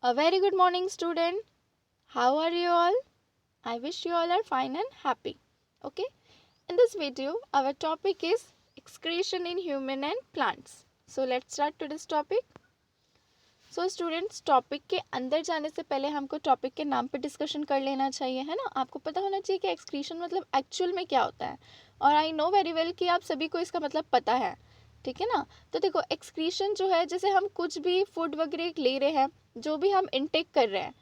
A very good morning, student. How are you all? I wish you all are fine and happy. Okay. In this video, our topic is excretion in human and plants. So let's start today's topic. So students topic के अंदर जाने से पहले हमको topic के नाम पे discussion कर लेना चाहिए, है ना। आपको पता होना चाहिए कि एक्सक्रीशन मतलब एक्चुअल में क्या होता है, और आई नो वेरी वेल कि आप सभी को इसका मतलब पता है, ठीक है ना। तो देखो, एक्सक्रीशन जो है, जैसे हम कुछ भी फूड वगैरह ले रहे हैं, जो भी हम इनटेक कर रहे हैं,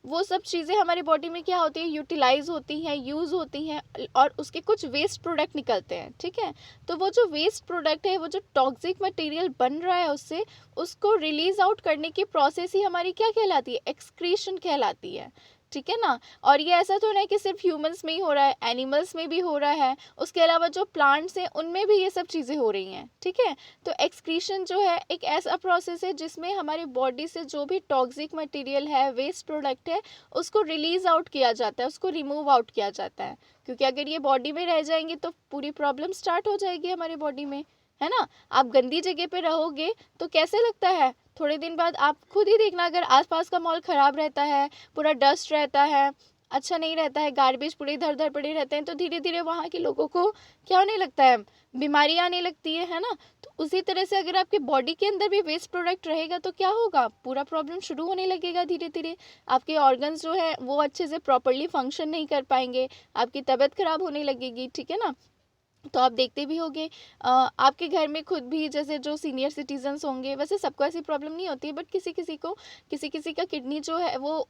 वो सब चीज़ें हमारी बॉडी में क्या होती है, यूटिलाइज होती हैं, यूज़ होती हैं, और उसके कुछ वेस्ट प्रोडक्ट निकलते हैं, ठीक है। तो वो जो वेस्ट प्रोडक्ट है, वो जो टॉक्सिक मटेरियल बन रहा है उससे, उसको रिलीज आउट करने की प्रोसेस ही हमारी क्या कहलाती है, एक्सक्रीशन कहलाती है, ठीक है ना। और ये ऐसा तो नहीं कि सिर्फ ह्यूमंस में ही हो रहा है, एनिमल्स में भी हो रहा है, उसके अलावा जो प्लांट्स हैं उनमें भी ये सब चीज़ें हो रही हैं, ठीक है। तो एक्सक्रीशन जो है एक ऐसा प्रोसेस है जिसमें हमारी बॉडी से जो भी टॉक्सिक मटेरियल है, वेस्ट प्रोडक्ट है, उसको रिलीज आउट किया जाता है, उसको रिमूव आउट किया जाता है। क्योंकि अगर ये बॉडी में रह जाएंगे तो पूरी प्रॉब्लम स्टार्ट हो जाएगी हमारी बॉडी में, है ना। आप गंदी जगह पे रहोगे तो कैसे लगता है, थोड़े दिन बाद आप खुद ही देखना, अगर आसपास का माहौल ख़राब रहता है, पूरा डस्ट रहता है, अच्छा नहीं रहता है, गार्बेज पूरे इधर उधर पड़े रहते हैं, तो धीरे धीरे वहाँ के लोगों को क्या होने लगता है, बीमारी आने लगती है ना। तो उसी तरह से अगर आपके बॉडी के अंदर भी वेस्ट प्रोडक्ट रहेगा तो क्या होगा, पूरा प्रॉब्लम शुरू होने लगेगा धीरे धीरे। आपके ऑर्गन्स जो है वो अच्छे से प्रॉपरली फंक्शन नहीं कर पाएंगे, आपकी तबीयत खराब होने लगेगी, ठीक है ना। तो आप देखते भी होंगे, आपके घर में खुद भी जैसे जो सीनियर सिटीजन्स होंगे, वैसे सबको ऐसी प्रॉब्लम नहीं होती है, बट किसी किसी का किडनी जो है वो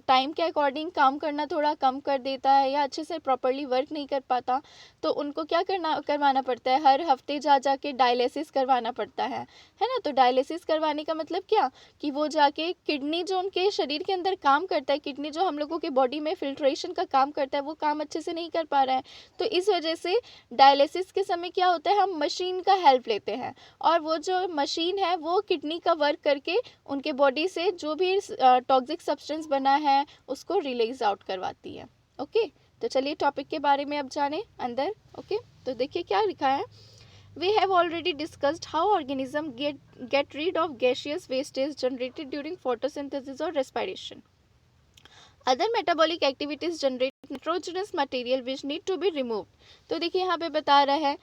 टाइम के अकॉर्डिंग काम करना थोड़ा कम कर देता है, या अच्छे से प्रॉपरली वर्क नहीं कर पाता, तो उनको क्या करवाना पड़ता है, हर हफ्ते जा के डायलिसिस करवाना पड़ता है ना। तो डायलिसिस करवाने का मतलब क्या, कि वो जाके किडनी जो उनके शरीर के अंदर काम करता है, किडनी जो हम लोगों के बॉडी में फिल्ट्रेशन का काम करता है, वो काम अच्छे से नहीं कर पा रहा है। तो इस वजह से डायलिसिस के समय क्या होता है, हम मशीन का हेल्प लेते हैं, और वो जो मशीन है वो किडनी का वर्क करके उनके बॉडी से जो भी टॉक्सिक सब्सटेंस बना है उसको रिलीज आउट करवाती है। ओके, तो चलिए टॉपिक के बारे में अब जाने अंदर। ओके, तो देखिए क्या लिखा है। We have already discussed how organisms get rid of gaseous wastage generated during photosynthesis or respiration. Other metabolic activities generate nitrogenous material which need to be removed. तो देखिए यहाँ पे बता रहा है,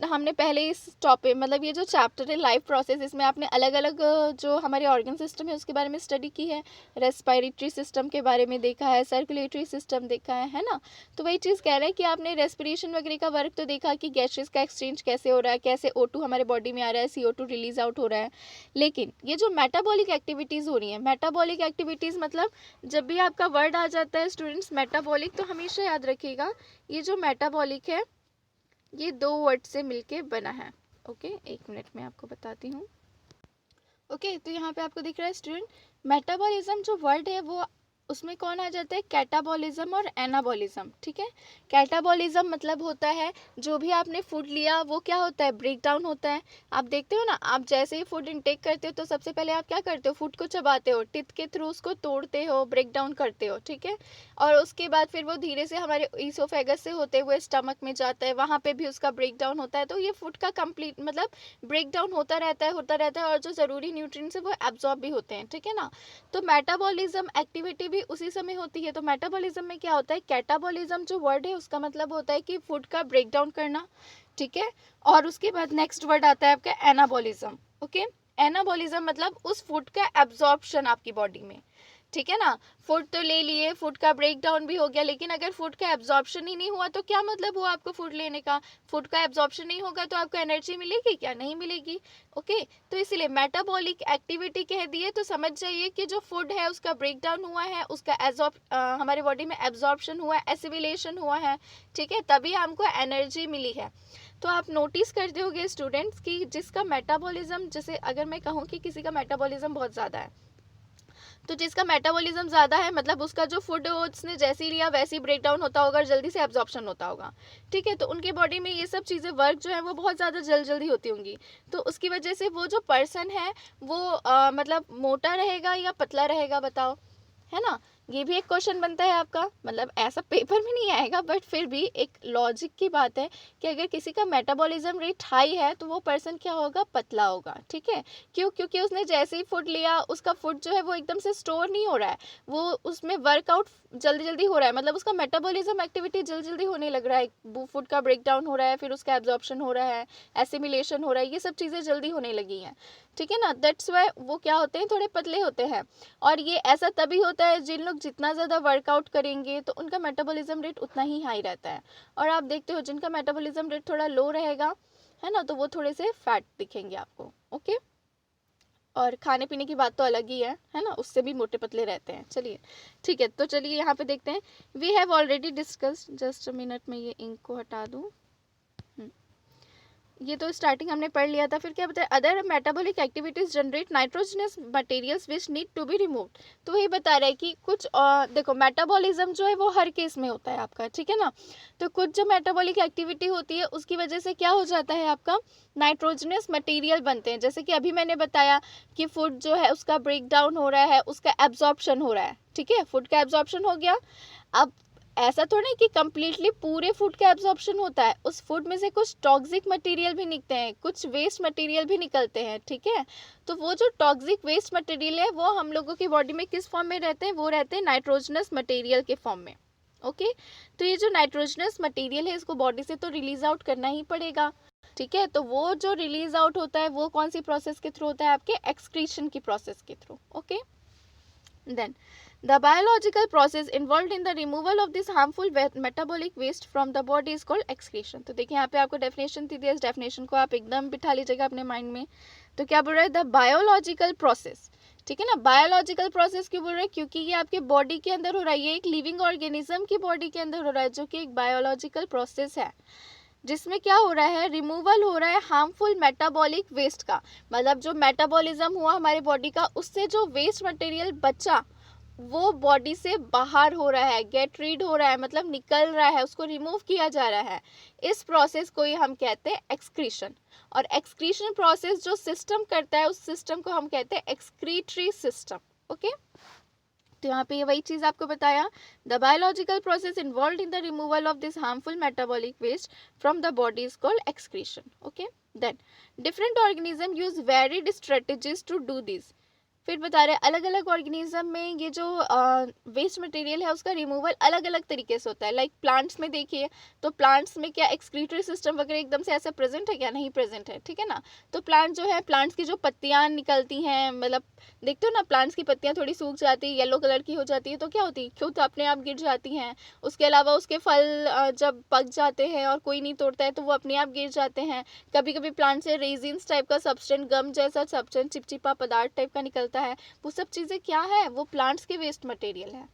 हमने पहले इस टॉपिक मतलब ये जो चैप्टर है लाइफ प्रोसेस, इसमें आपने अलग अलग जो हमारे ऑर्गन सिस्टम है उसके बारे में स्टडी की है, रेस्पिरेटरी सिस्टम के बारे में देखा है, सर्कुलेटरी सिस्टम देखा है ना। तो वही चीज़ कह रहे हैं कि आपने रेस्पिरेशन वगैरह का वर्क तो देखा कि गैसेस का एक्सचेंज कैसे हो रहा है, कैसे O2 हमारे बॉडी में आ रहा है, CO2 रिलीज आउट हो रहा है। लेकिन ये जो मेटाबॉलिक एक्टिविटीज़ हो रही हैं, मेटाबॉलिक एक्टिविटीज़ मतलब जब भी आपका वर्ड आ जाता है स्टूडेंट्स मेटाबॉलिक, तो हमेशा याद रखिएगा ये जो मेटाबॉलिक है ये दो वर्ड से मिलके बना है। ओके, एक मिनट में आपको बताती हूँ। ओके, तो यहाँ पे आपको दिख रहा है स्टूडेंट, मेटाबॉलिज्म जो वर्ड है वो उसमें कौन आ जाता है, कैटाबॉलिज्म और एनाबॉलिज्म, ठीक है। कैटाबॉलिज्म मतलब होता है जो भी आपने फूड लिया वो क्या होता है, ब्रेक डाउन होता है। आप देखते हो ना, आप जैसे ही फूड इनटेक करते हो तो सबसे पहले आप क्या करते हो, फूड को चबाते हो, टिथ के थ्रू उसको तोड़ते हो, ब्रेक डाउन करते हो, ठीक है। और उसके बाद फिर वो धीरे से हमारे ईसोफेगस से होते हुए स्टमक में जाता है, वहाँ पे भी उसका ब्रेक डाउन होता है। तो ये फूड का कंप्लीट मतलब ब्रेक डाउन होता रहता है, और जो ज़रूरी न्यूट्रिएंट्स है वो एब्जॉर्ब भी होते हैं, ठीक है ना। तो मेटाबॉलिज्म एक्टिविटी भी उसी समय होती है। तो मेटाबॉलिज्म में क्या होता है, कैटाबॉलिज्म जो वर्ड है उसका मतलब होता है कि फूड का ब्रेक डाउन करना, ठीक है। और उसके बाद नेक्स्ट वर्ड आता है आपका एनाबॉलिज्म। ओके, एनाबॉलिज्म मतलब उस फूड का एब्जॉर्प्शन आपकी बॉडी में, ठीक है ना। फूड तो ले लिए, फूड का ब्रेक डाउन भी हो गया, लेकिन अगर फूड का एब्जॉर्प्शन ही नहीं हुआ तो क्या मतलब हुआ आपको फूड लेने का, फूड का एब्जॉर्प्शन नहीं होगा तो आपको एनर्जी मिलेगी क्या, नहीं मिलेगी। ओके, तो इसलिए मेटाबॉलिक एक्टिविटी कह दिए तो समझ जाइए कि जो फूड है उसका ब्रेक डाउन हुआ है, उसका हमारे बॉडी में एब्जॉर्प्शन हुआ है, एसिमिलेशन हुआ है, ठीक है, तभी हमको एनर्जी मिली है। तो आप नोटिस करते होंगे स्टूडेंट्स कि जिसका मेटाबॉलिज्म, जैसे अगर मैं कहूँ कि किसी का मेटाबॉलिज्म बहुत ज़्यादा है, तो जिसका मेटाबॉलिज्म ज़्यादा है मतलब उसका जो फूड उसने जैसे ही लिया वैसे ही ब्रेक डाउन होता होगा और जल्दी से एब्जॉर्प्शन होता होगा, ठीक है। तो उनके बॉडी में ये सब चीज़ें वर्क जो है वो बहुत ज़्यादा जल्दी होती होंगी। तो उसकी वजह से वो जो पर्सन है वो मतलब मोटा रहेगा या पतला रहेगा, बताओ, है ना। ये भी एक क्वेश्चन बनता है आपका, मतलब ऐसा पेपर में नहीं आएगा बट फिर भी एक लॉजिक की बात है कि अगर किसी का मेटाबॉलिज्म रेट हाई है तो वो पर्सन क्या होगा, पतला होगा, ठीक है। क्यों? क्योंकि उसने जैसे ही फूड लिया उसका फूड जो है वो एकदम से स्टोर नहीं हो रहा है, वो उसमें वर्कआउट जल्दी जल्दी हो रहा है, मतलब उसका मेटाबॉलिज्म एक्टिविटी जल्दी जल्दी होने लग रहा है, फूड का ब्रेक डाउन हो रहा है, फिर उसका एब्जॉर्प्शन हो रहा है, एसिमिलेशन हो रहा है, ये सब चीज़ें जल्दी होने लगी हैं, ठीक है ना। दैट्स वाई वो क्या होते हैं, थोड़े पतले होते हैं। और ये ऐसा तभी होता है जिन लोग जितना ज़्यादा वर्कआउट करेंगे तो उनका मेटाबॉलिज्म रेट उतना ही हाई रहता है। और आप देखते हो जिनका मेटाबॉलिज्म रेट थोड़ा लो रहेगा, है ना, तो वो थोड़े से फैट दिखेंगे आपको, ओके। और खाने पीने की बात तो अलग ही है ना, उससे भी मोटे पतले रहते हैं। चलिए ठीक है, तो चलिए यहाँ पे देखते हैं। We have already discussed, just a minute में ये इंक को हटा दूँ। ये तो स्टार्टिंग हमने पढ़ लिया था। फिर क्या बताया, other metabolic activities generate nitrogenous materials which need to be removed. तो वही बता रहा है कि कुछ देखो मेटाबॉलिज्म जो है वो हर केस में होता है आपका, ठीक है ना। तो कुछ जो मेटाबॉलिक एक्टिविटी होती है उसकी वजह से क्या हो जाता है, आपका नाइट्रोजनस मटेरियल बनते हैं। जैसे कि अभी मैंने बताया कि फूड जो है उसका ब्रेक डाउन हो रहा है, उसका एब्जॉर्प्शन हो रहा है, ठीक है, फूड का एब्जॉर्प्शन हो गया। अब ऐसा थोड़ा है कि कंप्लीटली पूरे फूड का एब्जॉर्प्शन होता है, उस फूड में से कुछ टॉक्सिक मटेरियल भी निकलते हैं, कुछ वेस्ट मटेरियल भी निकलते हैं, ठीक है। तो वो जो टॉक्सिक वेस्ट मटेरियल है वो हम लोगों की बॉडी में किस फॉर्म में रहते हैं, वो रहते हैं नाइट्रोजनस मटेरियल के फॉर्म में, ओके। तो ये जो नाइट्रोजनस मटेरियल है इसको बॉडी से तो रिलीज आउट करना ही पड़ेगा, ठीक है। तो वो जो रिलीज आउट होता है वो कौन सी प्रोसेस के थ्रू होता है, आपके एक्सक्रीशन की प्रोसेस के through, okay. Then, the biological process involved in the removal of this harmful metabolic waste from the body is called excretion. तो देखिए यहाँ पे आपको डेफिनेशन दी थी, इस डेफिनेशन को आप एकदम बिठा लीजिएगा अपने माइंड में। तो क्या बोल रहा है, द बायोलॉजिकल प्रोसेस, ठीक है ना। बायोलॉजिकल प्रोसेस क्यों बोल रहा है, क्योंकि ये आपके बॉडी के अंदर हो रहा है, ये एक लिविंग ऑर्गेनिज्म की बॉडी के अंदर हो रहा है, जो कि एक बायोलॉजिकल प्रोसेस है, जिसमें क्या हो रहा है, रिमूवल हो रहा है हार्मफुल मेटाबॉलिक वेस्ट का। मतलब जो मेटाबॉलिज्म हुआ हमारे बॉडी का, उससे जो वेस्ट मटेरियल बचा वो बॉडी से बाहर हो रहा है, गेट रीड हो रहा है, मतलब निकल रहा है, उसको रिमूव किया जा रहा है। इस प्रोसेस को ही हम कहते हैं एक्सक्रीशन। और एक्सक्रीशन प्रोसेस जो सिस्टम करता है उस सिस्टम को हम कहते हैं एक्सक्रीटरी सिस्टम, ओके। तो यहाँ पे ये वही चीज़ आपको बताया, the biological process involved in the removal of this harmful metabolic waste from the body is called excretion, okay. Then different organism use varied strategies to do this. फिर बता रहे अलग अलग ऑर्गेनिज्म में ये जो वेस्ट मटेरियल है उसका रिमूवल अलग अलग तरीके से होता है। लाइक प्लांट्स में देखिए तो प्लांट्स में क्या एक्सक्रीटरी सिस्टम वगैरह एकदम से ऐसा प्रेजेंट है क्या, नहीं प्रेजेंट है, ठीक है ना। तो प्लांट जो है, प्लांट्स की जो पत्तियां निकलती हैं, मतलब देखते हो ना प्लांट्स की पत्तियां थोड़ी सूख जाती है, येलो कलर की हो जाती है, तो क्या होती है, क्यों, तो अपने आप गिर जाती हैं। उसके अलावा उसके फल जब पक जाते हैं और कोई नहीं तोड़ता है तो वो अपने आप गिर जाते हैं। कभी कभी प्लांट से रेजिन्स टाइप का सब्सटेंस, गम जैसा सब्सटेंस, चिपचिपा पदार्थ टाइप का निकलता है। वो सब चीज़ें क्या है, वो प्लांट्स के वेस्ट मटेरियल है,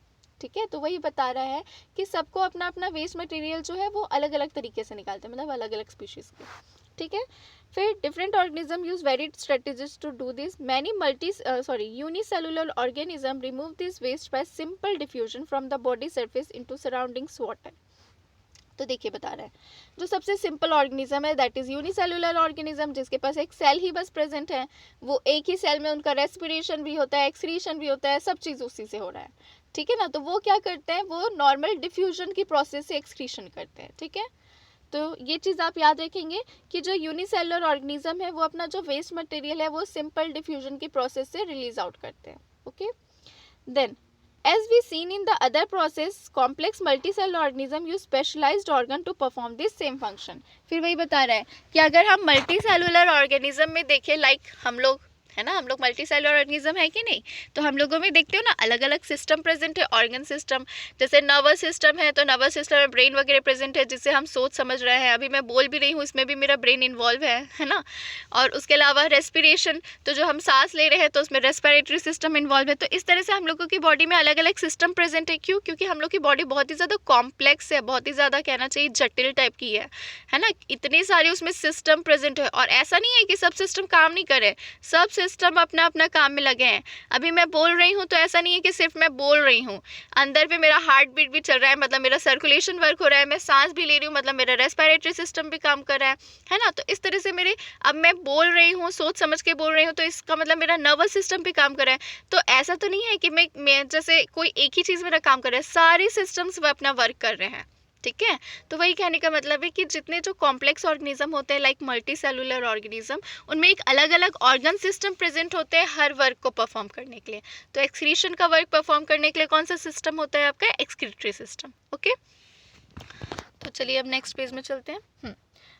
ठीक है। तो वही बता रहा है कि सबको अपना अपना वेस्ट मटेरियल जो है वो अलग अलग तरीके से निकालते हैं, मतलब अलग अलग स्पीशीज के, ठीक है। फिर different organism use varied strategies to do this. Many unicellular organism remove this waste by simple diffusion from the body surface into surroundings water. तो देखिए बता रहा है, जो सबसे सिंपल ऑर्गेनिज्म है दैट इज यूनिसेलुलर ऑर्गेनिज्म, जिसके पास एक सेल ही बस प्रेजेंट है, वो एक ही सेल में उनका रेस्पिरेशन भी होता है, एक्सक्रीशन भी होता है, सब चीज़ उसी से हो रहा है, ठीक है ना। तो वो क्या करते हैं, वो नॉर्मल डिफ्यूजन की प्रोसेस से एक्सक्रीशन करते हैं, ठीक है। तो ये चीज़ आप याद रखेंगे कि जो यूनिसेलुलर ऑर्गेनिज्म है वो अपना जो वेस्ट मटेरियल है वो सिंपल डिफ्यूजन की प्रोसेस से रिलीज आउट करते हैं, okay. Then as we seen in the other process, complex multicellular organism use specialized organ to perform this same function। फिर वही बता रहा है कि अगर हम मल्टीसेलुलर ऑर्गेनिज्म में देखें, लाइक हम लोग है ना, हम लोग मल्टीसेलुलर ऑर्गेनिज्म है कि नहीं, तो हम लोगों में देखते हो ना अलग अलग सिस्टम प्रेजेंट है, ऑर्गन सिस्टम। जैसे नर्वस सिस्टम है तो नर्वस सिस्टम में ब्रेन वगैरह प्रेजेंट है, जिससे हम सोच समझ रहे हैं, अभी मैं बोल भी रही हूँ इसमें भी मेरा ब्रेन इन्वॉल्व है ना। और उसके अलावा रेस्पिरेशन, तो जो हम सांस ले रहे हैं तो उसमें रेस्पिरेटरी सिस्टम इन्वॉल्व है। तो इस तरह से हम लोगों की बॉडी में अलग अलग सिस्टम प्रेजेंट है। क्यों? क्योंकि हम लोग की बॉडी बहुत ही ज़्यादा कॉम्प्लेक्स है, बहुत ही ज़्यादा कहना चाहिए जटिल टाइप की है ना। इतने सारे उसमें सिस्टम प्रेजेंट है, और ऐसा नहीं है कि सब सिस्टम काम नहीं करे, सब सिस्टम अपना अपना काम में लगे हैं। अभी मैं बोल रही हूँ तो ऐसा नहीं है कि सिर्फ मैं बोल रही हूँ, अंदर पे मेरा हार्ट बीट भी चल रहा है, मतलब मेरा सर्कुलेशन वर्क हो रहा है, मैं सांस भी ले रही हूँ, मतलब मेरा रेस्पिरेटरी सिस्टम भी काम कर रहा है ना। तो इस तरह से मेरे, अब मैं बोल रही हूँ, सोच समझ के बोल रही हूँ, तो इसका मतलब मेरा नर्वस सिस्टम भी काम कर रहा है। तो ऐसा तो नहीं है कि मैं जैसे कोई एक ही चीज़ मेरा काम कर रहा है, सारी सिस्टम्स वो अपना वर्क कर रहे हैं, ठीक है। तो वही कहने का मतलब है कि जितने जो कॉम्प्लेक्स ऑर्गेनिज्म होते हैं, लाइक मल्टी सेलुलर ऑर्गेनिज्म, उनमें एक अलग अलग ऑर्गन सिस्टम प्रेजेंट होते हैं हर वर्क को परफॉर्म करने के लिए। तो एक्सक्रीशन का वर्क परफॉर्म करने के लिए कौन सा सिस्टम होता है आपका? Excretory system. ओके, तो चलिए अब नेक्स्ट पेज में चलते हैं।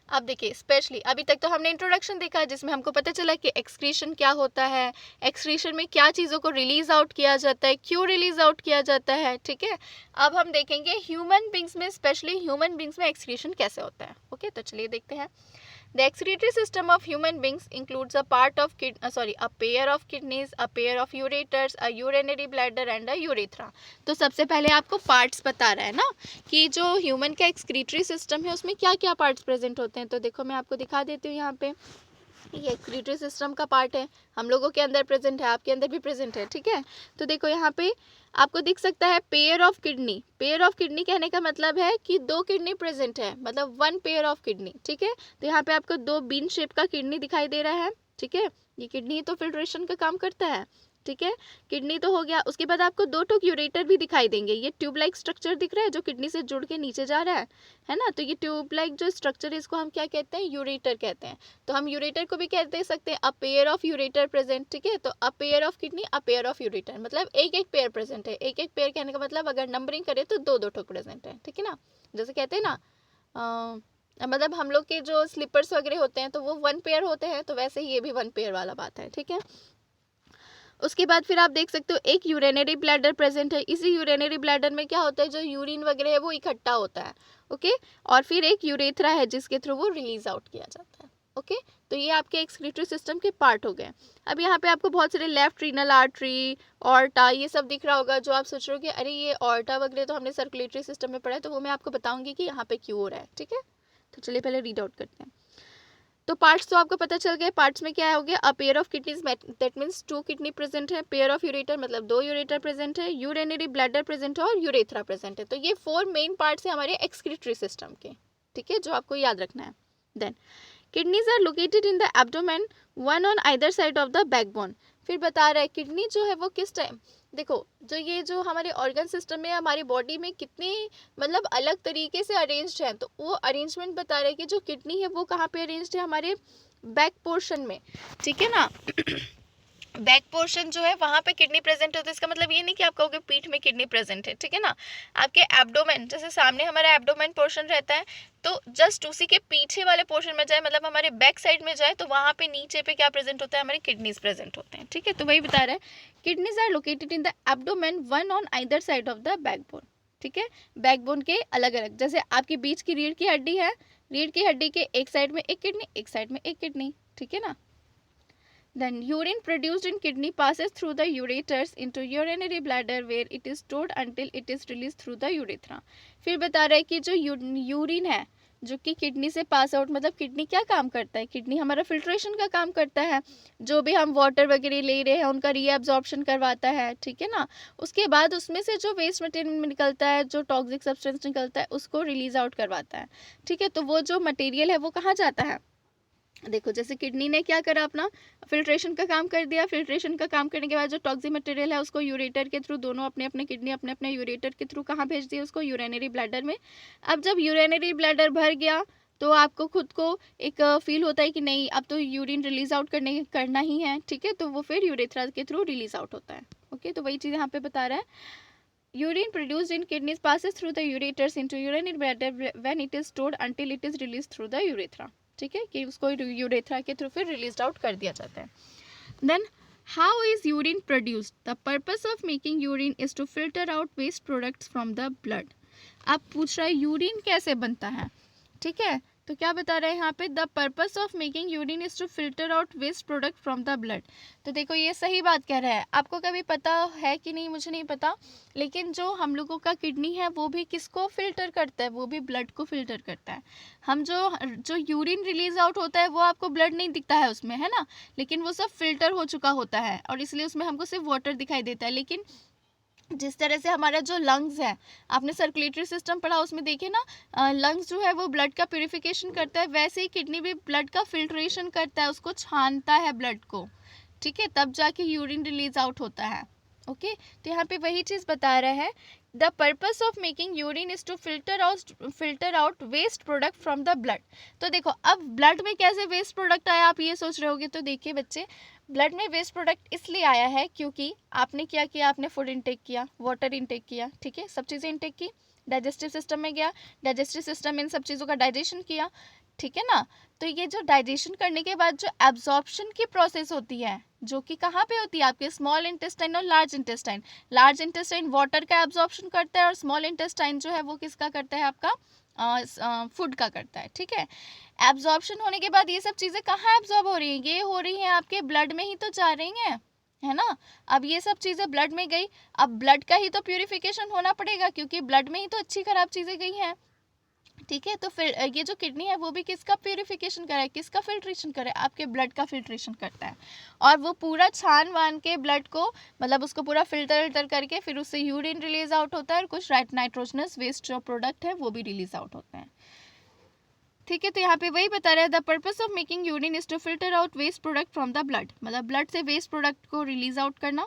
अब देखिए, स्पेशली अभी तक तो हमने इंट्रोडक्शन देखा जिसमें हमको पता चला कि एक्सक्रीशन क्या होता है, एक्सक्रीशन में क्या चीज़ों को रिलीज आउट किया जाता है, क्यों रिलीज आउट किया जाता है, ठीक है। अब हम देखेंगे ह्यूमन बींग्स में, स्पेशली ह्यूमन बींग्स में एक्सक्रीशन कैसे होता है। ओके, तो चलिए देखते हैं। The excretory system of human beings includes a pair of kidneys, a pair of ureters, a urinary bladder and a urethra. तो सबसे पहले आपको पार्ट्स बता रहा है ना कि जो ह्यूमन का एक्सक्रीटरी सिस्टम है उसमें क्या क्या पार्ट्स प्रेजेंट होते हैं। तो देखो मैं आपको दिखा देती हूँ यहाँ पे, ये एक्सक्रीटरी सिस्टम का पार्ट है, हम लोगों के अंदर प्रेजेंट है, आपके अंदर भी प्रेजेंट है, ठीक है। तो देखो यहाँ पे आपको दिख सकता है pair of kidney. Pair of kidney कहने का मतलब है कि दो किडनी प्रेजेंट है, मतलब वन पेयर ऑफ किडनी, ठीक है। तो यहाँ पे आपको दो बीन शेप का किडनी दिखाई दे रहा है, ठीक है। ये किडनी तो फिल्ट्रेशन का काम करता है, ठीक है। किडनी तो हो गया, उसके बाद आपको दो ठोक यूरेटर भी दिखाई देंगे। ये ट्यूब लाइक स्ट्रक्चर दिख रहा है जो किडनी से जुड़ के नीचे जा रहा है ना। तो ये ट्यूब लाइक जो स्ट्रक्चर है इसको हम क्या कहते हैं? यूरेटर कहते हैं। तो हम यूरेटर को भी कहते सकते हैं अ पेयर ऑफ यूरेटर प्रेजेंट, ठीक है। तो अ pair of kidney, a pair of ureter, मतलब एक एक पेयर प्रेजेंट है। एक एक पेयर कहने का मतलब अगर नंबरिंग करें तो दो दो ठोक प्रेजेंट है, ठीक है ना। जैसे कहते हैं ना मतलब हम लोग के जो स्लीपर्स वगैरह होते हैं तो वो वन पेयर होते हैं, तो वैसे ही ये भी वन पेयर वाला बात है, ठीक है। उसके बाद फिर आप देख सकते हो एक यूरिनरी ब्लैडर प्रेजेंट है। इसी यूरिनरी ब्लैडर में क्या होता है, जो यूरिन वगैरह है वो इकट्ठा होता है, ओके। और फिर एक यूरेथ्रा है जिसके थ्रू वो रिलीज आउट किया जाता है, ओके। तो ये आपके एक्सक्रीटरी सिस्टम के पार्ट हो गए। अब यहाँ पे आपको बहुत सारे लेफ्ट रीनल आर्टरी, ऑर्टा, ये सब दिख रहा होगा, जो आप सोच रहे हो कि अरे ये ऑर्टा वगैरह तो हमने सर्कुलेटरी सिस्टम में पढ़ा है, तो वो मैं आपको बताऊंगी कि यहाँ पे क्यों हो रहा है, ठीक है। तो चलिए पहले रीड आउट करते हैं। तो पार्ट्स तो आपको पता चल गए। पार्ट्स में क्या हो गया? A pair of kidneys, that means two kidney present है। पेयर ऑफ यूरेटर मतलब दो यूरेटर प्रेजेंट है। यूरिनरी ब्लैडर प्रेजेंट है और यूरेथ्रा प्रेजेंट है। तो ये फोर मेन पार्ट्स है हमारे एक्सक्रीटरी सिस्टम के, ठीक है, जो आपको याद रखना है। Then kidneys are located in the abdomen, one on either side of the backbone. फिर बता रहा है किडनी जो है वो किस टाइम, देखो जो ये जो हमारे ऑर्गन सिस्टम में हमारी बॉडी में कितनी मतलब अलग तरीके से अरेंज्ड है, तो वो अरेंजमेंट बता रहा है कि जो किडनी है वो कहाँ पे अरेंज्ड है? हमारे बैक पोर्शन में, ठीक है ना। बैक पोर्शन जो है वहाँ पे किडनी प्रेजेंट है। तो इसका मतलब ये नहीं कि आप कहोगे पीठ में किडनी प्रेजेंट है, ठीक है ना। आपके एब्डोमेन, जैसे सामने हमारा एब्डोमेन पोर्शन रहता है, तो जस्ट उसी के पीछे वाले पोर्शन में जाए, मतलब हमारे बैक साइड में जाए, तो वहाँ पे नीचे पे क्या प्रेजेंट होता है? हमारे किडनीज प्रेजेंट होते हैं, ठीक है। तो वही बता रहा है kidneys are located in the abdomen, one on either side of the backbone, ठीक है। बैकबोन के अलग अलग, जैसे आपके बीच की रीढ़ की हड्डी है, रीढ़ की हड्डी के एक साइड में एक किडनी, एक साइड में एक किडनी, ठीक है ना। Then urine produced in kidney passes through the ureters into urinary bladder where it is stored until it is released through the urethra. फिर बता रहा है कि जो यूरिन है जो कि किडनी से पास आउट, मतलब किडनी क्या काम करता है? किडनी हमारा फिल्ट्रेशन का काम करता है। जो भी हम वाटर वगैरह ले रहे हैं उनका रीअब्जॉर्प्शन करवाता है, ठीक है ना। उसके बाद उसमें से जो वेस्ट मटेरियल निकलता है, जो टॉक्सिक सब्सटेंस निकलता है, उसको रिलीज आउट करवाता है, ठीक है। तो वो जो मटेरियल है वो कहाँ जाता है? देखो जैसे किडनी ने क्या करा, अपना फिल्ट्रेशन का काम कर दिया। फिल्ट्रेशन का काम करने के बाद जो टॉक्सिक मटेरियल है उसको यूरेटर के थ्रू, दोनों अपने अपने किडनी अपने अपने यूरेटर के थ्रू कहाँ भेज दिया? उसको यूरिनरी ब्लैडर में। अब जब यूरिनरी ब्लैडर भर गया तो आपको खुद को एक फील होता है कि नहीं अब तो यूरिन रिलीज आउट करना ही है, ठीक है। तो वो फिर यूरेथ्रा के थ्रू रिलीज आउट होता है, ओके। तो वही चीज़ यहाँ पे बता रहा है। Urine produced in kidneys passes through the ureters into urinary bladder when it is stored until it is released through the urethra, ठीक है, कि उसको यूरेथ्रा के थ्रू फिर रिलीज आउट कर दिया जाता है। Then how is urine produced? The purpose of making urine is to filter out waste products from the blood. अब पूछ रहा है यूरिन कैसे बनता है, ठीक है। तो क्या बता रहे हैं यहाँ पे, the purpose of making urine is to filter out waste product from the blood. तो देखो ये सही बात कह रहा है। आपको कभी पता है कि नहीं मुझे नहीं पता, लेकिन जो हम लोगों का किडनी है वो भी किसको फिल्टर करता है, वो भी ब्लड को फिल्टर करता है। हम जो यूरिन रिलीज आउट होता है वो आपको ब्लड नहीं दिखता है उसमें, है ना, लेकिन वो सब फिल्टर हो चुका होता है और इसलिए उसमें हमको सिर्फ वाटर दिखाई देता है। लेकिन जिस तरह से हमारा जो लंग्स है, आपने सर्कुलेटरी सिस्टम पढ़ा, उसमें देखिए ना, लंग्स जो है वो ब्लड का प्यूरिफिकेशन करता है, वैसे ही किडनी भी ब्लड का फिल्ट्रेशन करता है, उसको छानता है ब्लड को, ठीक है, तब जाके यूरिन रिलीज आउट होता है। ओके, तो यहाँ पे वही चीज़ बता रहा है, the purpose of making urine is to filter out waste product from the blood. तो देखो अब ब्लड में कैसे वेस्ट प्रोडक्ट आया, आप ये सोच रहे होगे। तो देखिए बच्चे, ब्लड में वेस्ट प्रोडक्ट इसलिए आया है क्योंकि आपने क्या किया, आपने फूड इंटेक किया, वाटर इंटेक किया, ठीक है, सब चीज़ें इंटेक की, डाइजेस्टिव सिस्टम में गया, डाइजेस्टिव सिस्टम इन सब चीज़ों का डाइजेशन किया, ठीक है ना। तो ये जो डाइजेशन करने के बाद जो एब्जॉर्प्शन की प्रोसेस होती है, जो कि कहाँ पे होती है, आपके स्मॉल इंटेस्टाइन और large intestine. Large intestine water का एब्जॉर्प्शन करता है और स्मॉल इंटेस्टाइन जो है वो किसका करता है, आपका फूड का करता है, ठीक है। एब्जॉर्प्शन होने के बाद ये सब चीज़ें कहाँ एब्जॉर्ब हो रही हैं, ये हो रही हैं आपके ब्लड में ही तो जा रही हैं, है ना। अब ये सब चीज़ें ब्लड में गई, अब ब्लड का ही तो प्यूरिफिकेशन होना पड़ेगा क्योंकि ब्लड में ही तो अच्छी खराब चीज़ें गई हैं, ठीक है। तो फिर ये जो किडनी है वो भी किसका प्यूरिफिकेशन करे, किसका फिल्ट्रेशन करे, आपके ब्लड का फिल्ट्रेशन करता है। और वो पूरा छान वान के ब्लड को, मतलब उसको पूरा फिल्टर करके फिर उससे यूरिन रिलीज आउट होता है और कुछ नाइट्रोजनस वेस्ट जो प्रोडक्ट है वो भी रिलीज आउट होते हैं, ठीक है। तो यहाँ पे वही बता रहा है, the purpose of making urine is to filter out waste product from the blood, मतलब ब्लड से वेस्ट प्रोडक्ट को रिलीज आउट करना।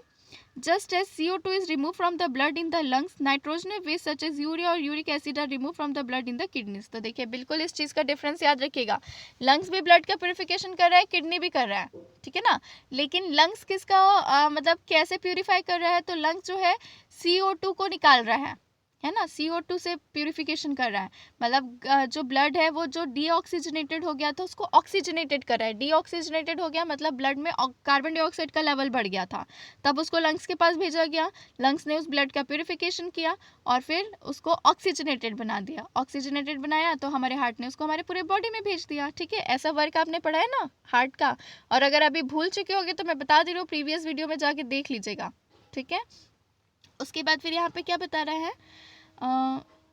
Just as CO2 is removed from the blood in the lungs, nitrogenous waste such as urea और uric acid are removed from the blood in the kidneys। तो देखिए बिल्कुल इस चीज़ का difference याद रखिएगा, लंग्स भी ब्लड का प्यूरिफिकेशन कर रहा है, किडनी भी कर रहा है, ठीक है ना। लेकिन लंग्स किसका मतलब कैसे प्यूरिफाई कर रहा है, तो लंग्स जो है CO2 को निकाल रहा है ना, CO2 से प्यूरिफिकेशन कर रहा है, मतलब जो ब्लड है वो जो डीऑक्सीजनेटेड हो गया था उसको ऑक्सीजनेटेड कर रहा है। डीऑक्सीजनेटेड हो गया मतलब ब्लड में कार्बन डाइऑक्साइड का लेवल बढ़ गया था, तब उसको लंग्स के पास भेजा गया, लंग्स ने उस ब्लड का प्यूरिफिकेशन किया और फिर उसको ऑक्सीजनेटेड बना दिया। ऑक्सीजनेटेड बनाया तो हमारे हार्ट ने उसको हमारे पूरे बॉडी में भेज दिया, ठीक है। ऐसा वर्क आपने पढ़ा है ना हार्ट का, और अगर अभी भूल चुके होगे तो मैं बता दे रही हूँ, प्रीवियस वीडियो में जाके देख लीजिएगा, ठीक है। उसके बाद फिर यहाँ पे क्या बता रहा है,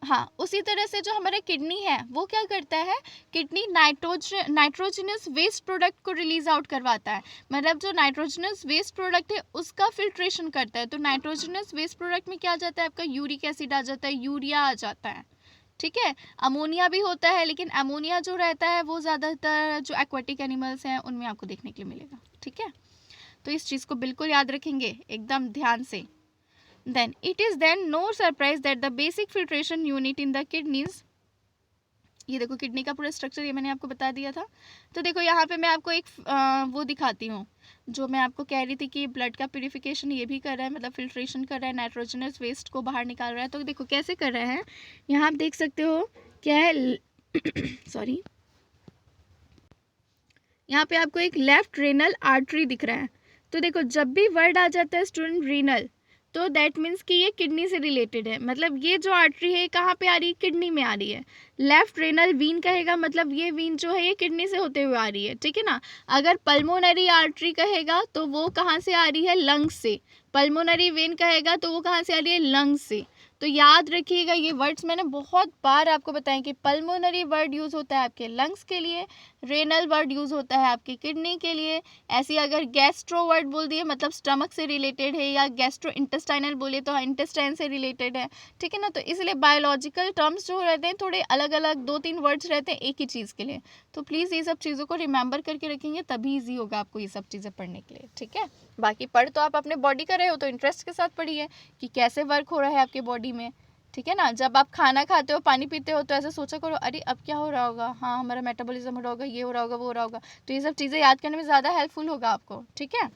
हाँ, उसी तरह से जो हमारा किडनी है वो क्या करता है, किडनी नाइट्रोजनस वेस्ट प्रोडक्ट को रिलीज आउट करवाता है, मतलब जो नाइट्रोजनस वेस्ट प्रोडक्ट है उसका फिल्ट्रेशन करता है। तो नाइट्रोजनस वेस्ट प्रोडक्ट में क्या आ जाता है, आपका यूरिक एसिड आ जाता है, यूरिया आ जाता है, ठीक है। अमोनिया भी होता है, लेकिन अमोनिया जो रहता है वो ज़्यादातर जो एक्वाटिक एनिमल्स हैं उनमें आपको देखने के लिए मिलेगा, ठीक है। तो इस चीज़ को बिल्कुल याद रखेंगे एकदम ध्यान से। Then it is then no surprise that the basic filtration unit in the kidneys, ये देखो किडनी का पूरा स्ट्रक्चर ये मैंने आपको बता दिया था। तो देखो यहाँ पे मैं आपको एक वो दिखाती हूँ, जो मैं आपको कह रही थी कि ब्लड का प्यूरिफिकेशन ये भी कर रहा है, मतलब फिल्ट्रेशन कर रहा है, नाइट्रोजनस वेस्ट को बाहर निकाल रहा है। तो देखो कैसे कर रहा है, यहाँ आप देख सकते हो क्या है सॉरी, यहाँ पे आपको एक लेफ्ट रेनल आर्टरी दिख रहा है। तो देखो जब भी वर्ड आ जाता है स्टूडेंट रीनल, तो दैट मीन्स कि ये किडनी से रिलेटेड है, मतलब ये जो आर्टरी है कहाँ पे आ रही है, किडनी में आ रही है। लेफ्ट रेनल वीन कहेगा मतलब ये वीन जो है ये किडनी से होते हुए आ रही है, ठीक है ना। अगर पल्मोनरी आर्टरी कहेगा तो वो कहाँ से आ रही है, लंग्स से। पल्मोनरी वेन कहेगा तो वो कहाँ से आ रही है, लंग्स से। तो याद रखिएगा ये वर्ड्स मैंने बहुत बार आपको बताया कि पल्मोनरी वर्ड यूज़ होता है आपके लंग्स के लिए, रेनल वर्ड यूज़ होता है आपकी किडनी के लिए। ऐसी अगर गैस्ट्रो वर्ड बोल दिए मतलब स्टमक से रिलेटेड है, या गैस्ट्रो इंटेस्टाइनल बोले तो इंटेस्टाइन से रिलेटेड है, ठीक है ना। तो इसलिए बायोलॉजिकल टर्म्स जो रहते हैं थोड़े अलग अलग 2-3 वर्ड्स रहते हैं एक ही चीज़ के लिए। तो प्लीज़ ये सब चीज़ों को रिमेंबर करके रखेंगे तभी ईजी होगा आपको ये सब चीज़ें पढ़ने के लिए, ठीक है। बाकी पढ़ तो आप अपने बॉडी का रहे हो तो इंटरेस्ट के साथ पढ़िए कि कैसे वर्क हो रहा है आपके बॉडी में, ठीक है ना। जब आप खाना खाते हो, पानी पीते हो, तो ऐसे सोचा करो अरे अब क्या हो रहा होगा, हाँ हमारा मेटाबॉलिज्म हो रहा होगा, ये हो रहा होगा, वो हो रहा होगा। तो ये सब चीज़ें याद करने में ज़्यादा हेल्पफुल होगा आपको, ठीक है।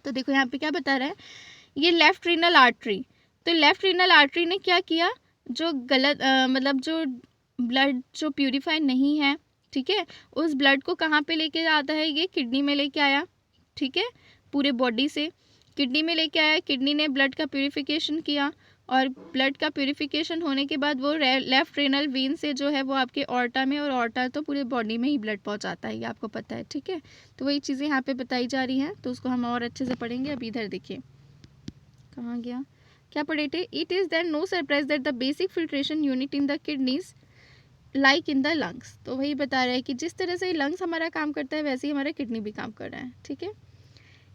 तो देखो यहाँ पे क्या बता रहा है, ये लेफ्ट रीनल आर्टरी। तो लेफ्ट रीनल आर्टरी ने क्या किया, जो गलत मतलब जो ब्लड जो प्यूरिफाई नहीं है, ठीक है, उस ब्लड को कहाँ पे लेके आता है, ये किडनी में लेके आया, ठीक है, पूरे बॉडी से किडनी में लेके आया। किडनी ने ब्लड का प्यूरिफिकेशन किया, और ब्लड का प्यूरिफिकेशन होने के बाद वो लेफ्ट रेनल वेन से जो है वो आपके ऑर्टा में, और ऑर्टा तो पूरे बॉडी में ही ब्लड पहुंचाता है, ये आपको पता है, ठीक है। तो वही चीज़ें यहाँ पे बताई जा रही हैं, तो उसको हम और अच्छे से पढ़ेंगे। अब इधर देखिए, कहाँ गया, क्या पढ़े थे। It is then no surprise that the basic filtration unit in the kidneys like in the lungs. तो वही बता रहा है कि जिस तरह से लंग्स हमारा काम करता है वैसे ही हमारा किडनी भी काम कर रहा है, ठीक है।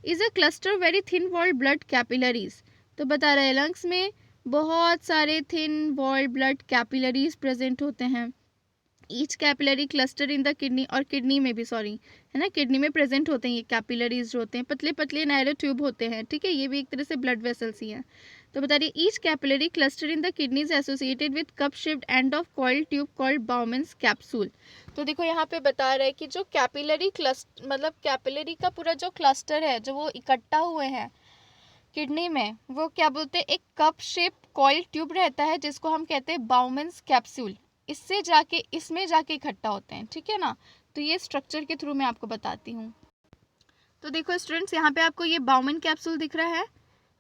Is a cluster very thin walled blood capillaries. तो बता रहा है लंग्स में बहुत सारे thin walled blood capillaries present होते हैं। Each capillary cluster in the kidney, और किडनी में भी, सॉरी, है ना, किडनी में प्रेजेंट होते हैं ये कैपिलरीज जो होते हैं, पतले पतले नैरो ट्यूब होते हैं, ठीक है। ये भी एक तरह से ब्लड वेसल्स ही हैं। तो बता रही each capillary cluster in the kidney is associated with cup shaped and of coiled tube called Bowman's capsule. तो देखो यहाँ पे बता रहा है कि जो कैपिलरी क्लस्टर, मतलब कैपिलरी का पूरा जो क्लस्टर है, जो वो इकट्ठा हुए हैं किडनी में, वो क्या बोलते हैं, एक कप शेप कॉइल ट्यूब रहता है जिसको हम कहते हैं बाउमेंस कैप्सूल। इससे जाके इसमें जाके इकट्ठा होते हैं, ठीक है ना। तो ये स्ट्रक्चर के थ्रू मैं आपको बताती हूँ। तो देखो स्टूडेंट्स, यहाँ पे आपको ये बाउमेन कैप्सूल दिख रहा है,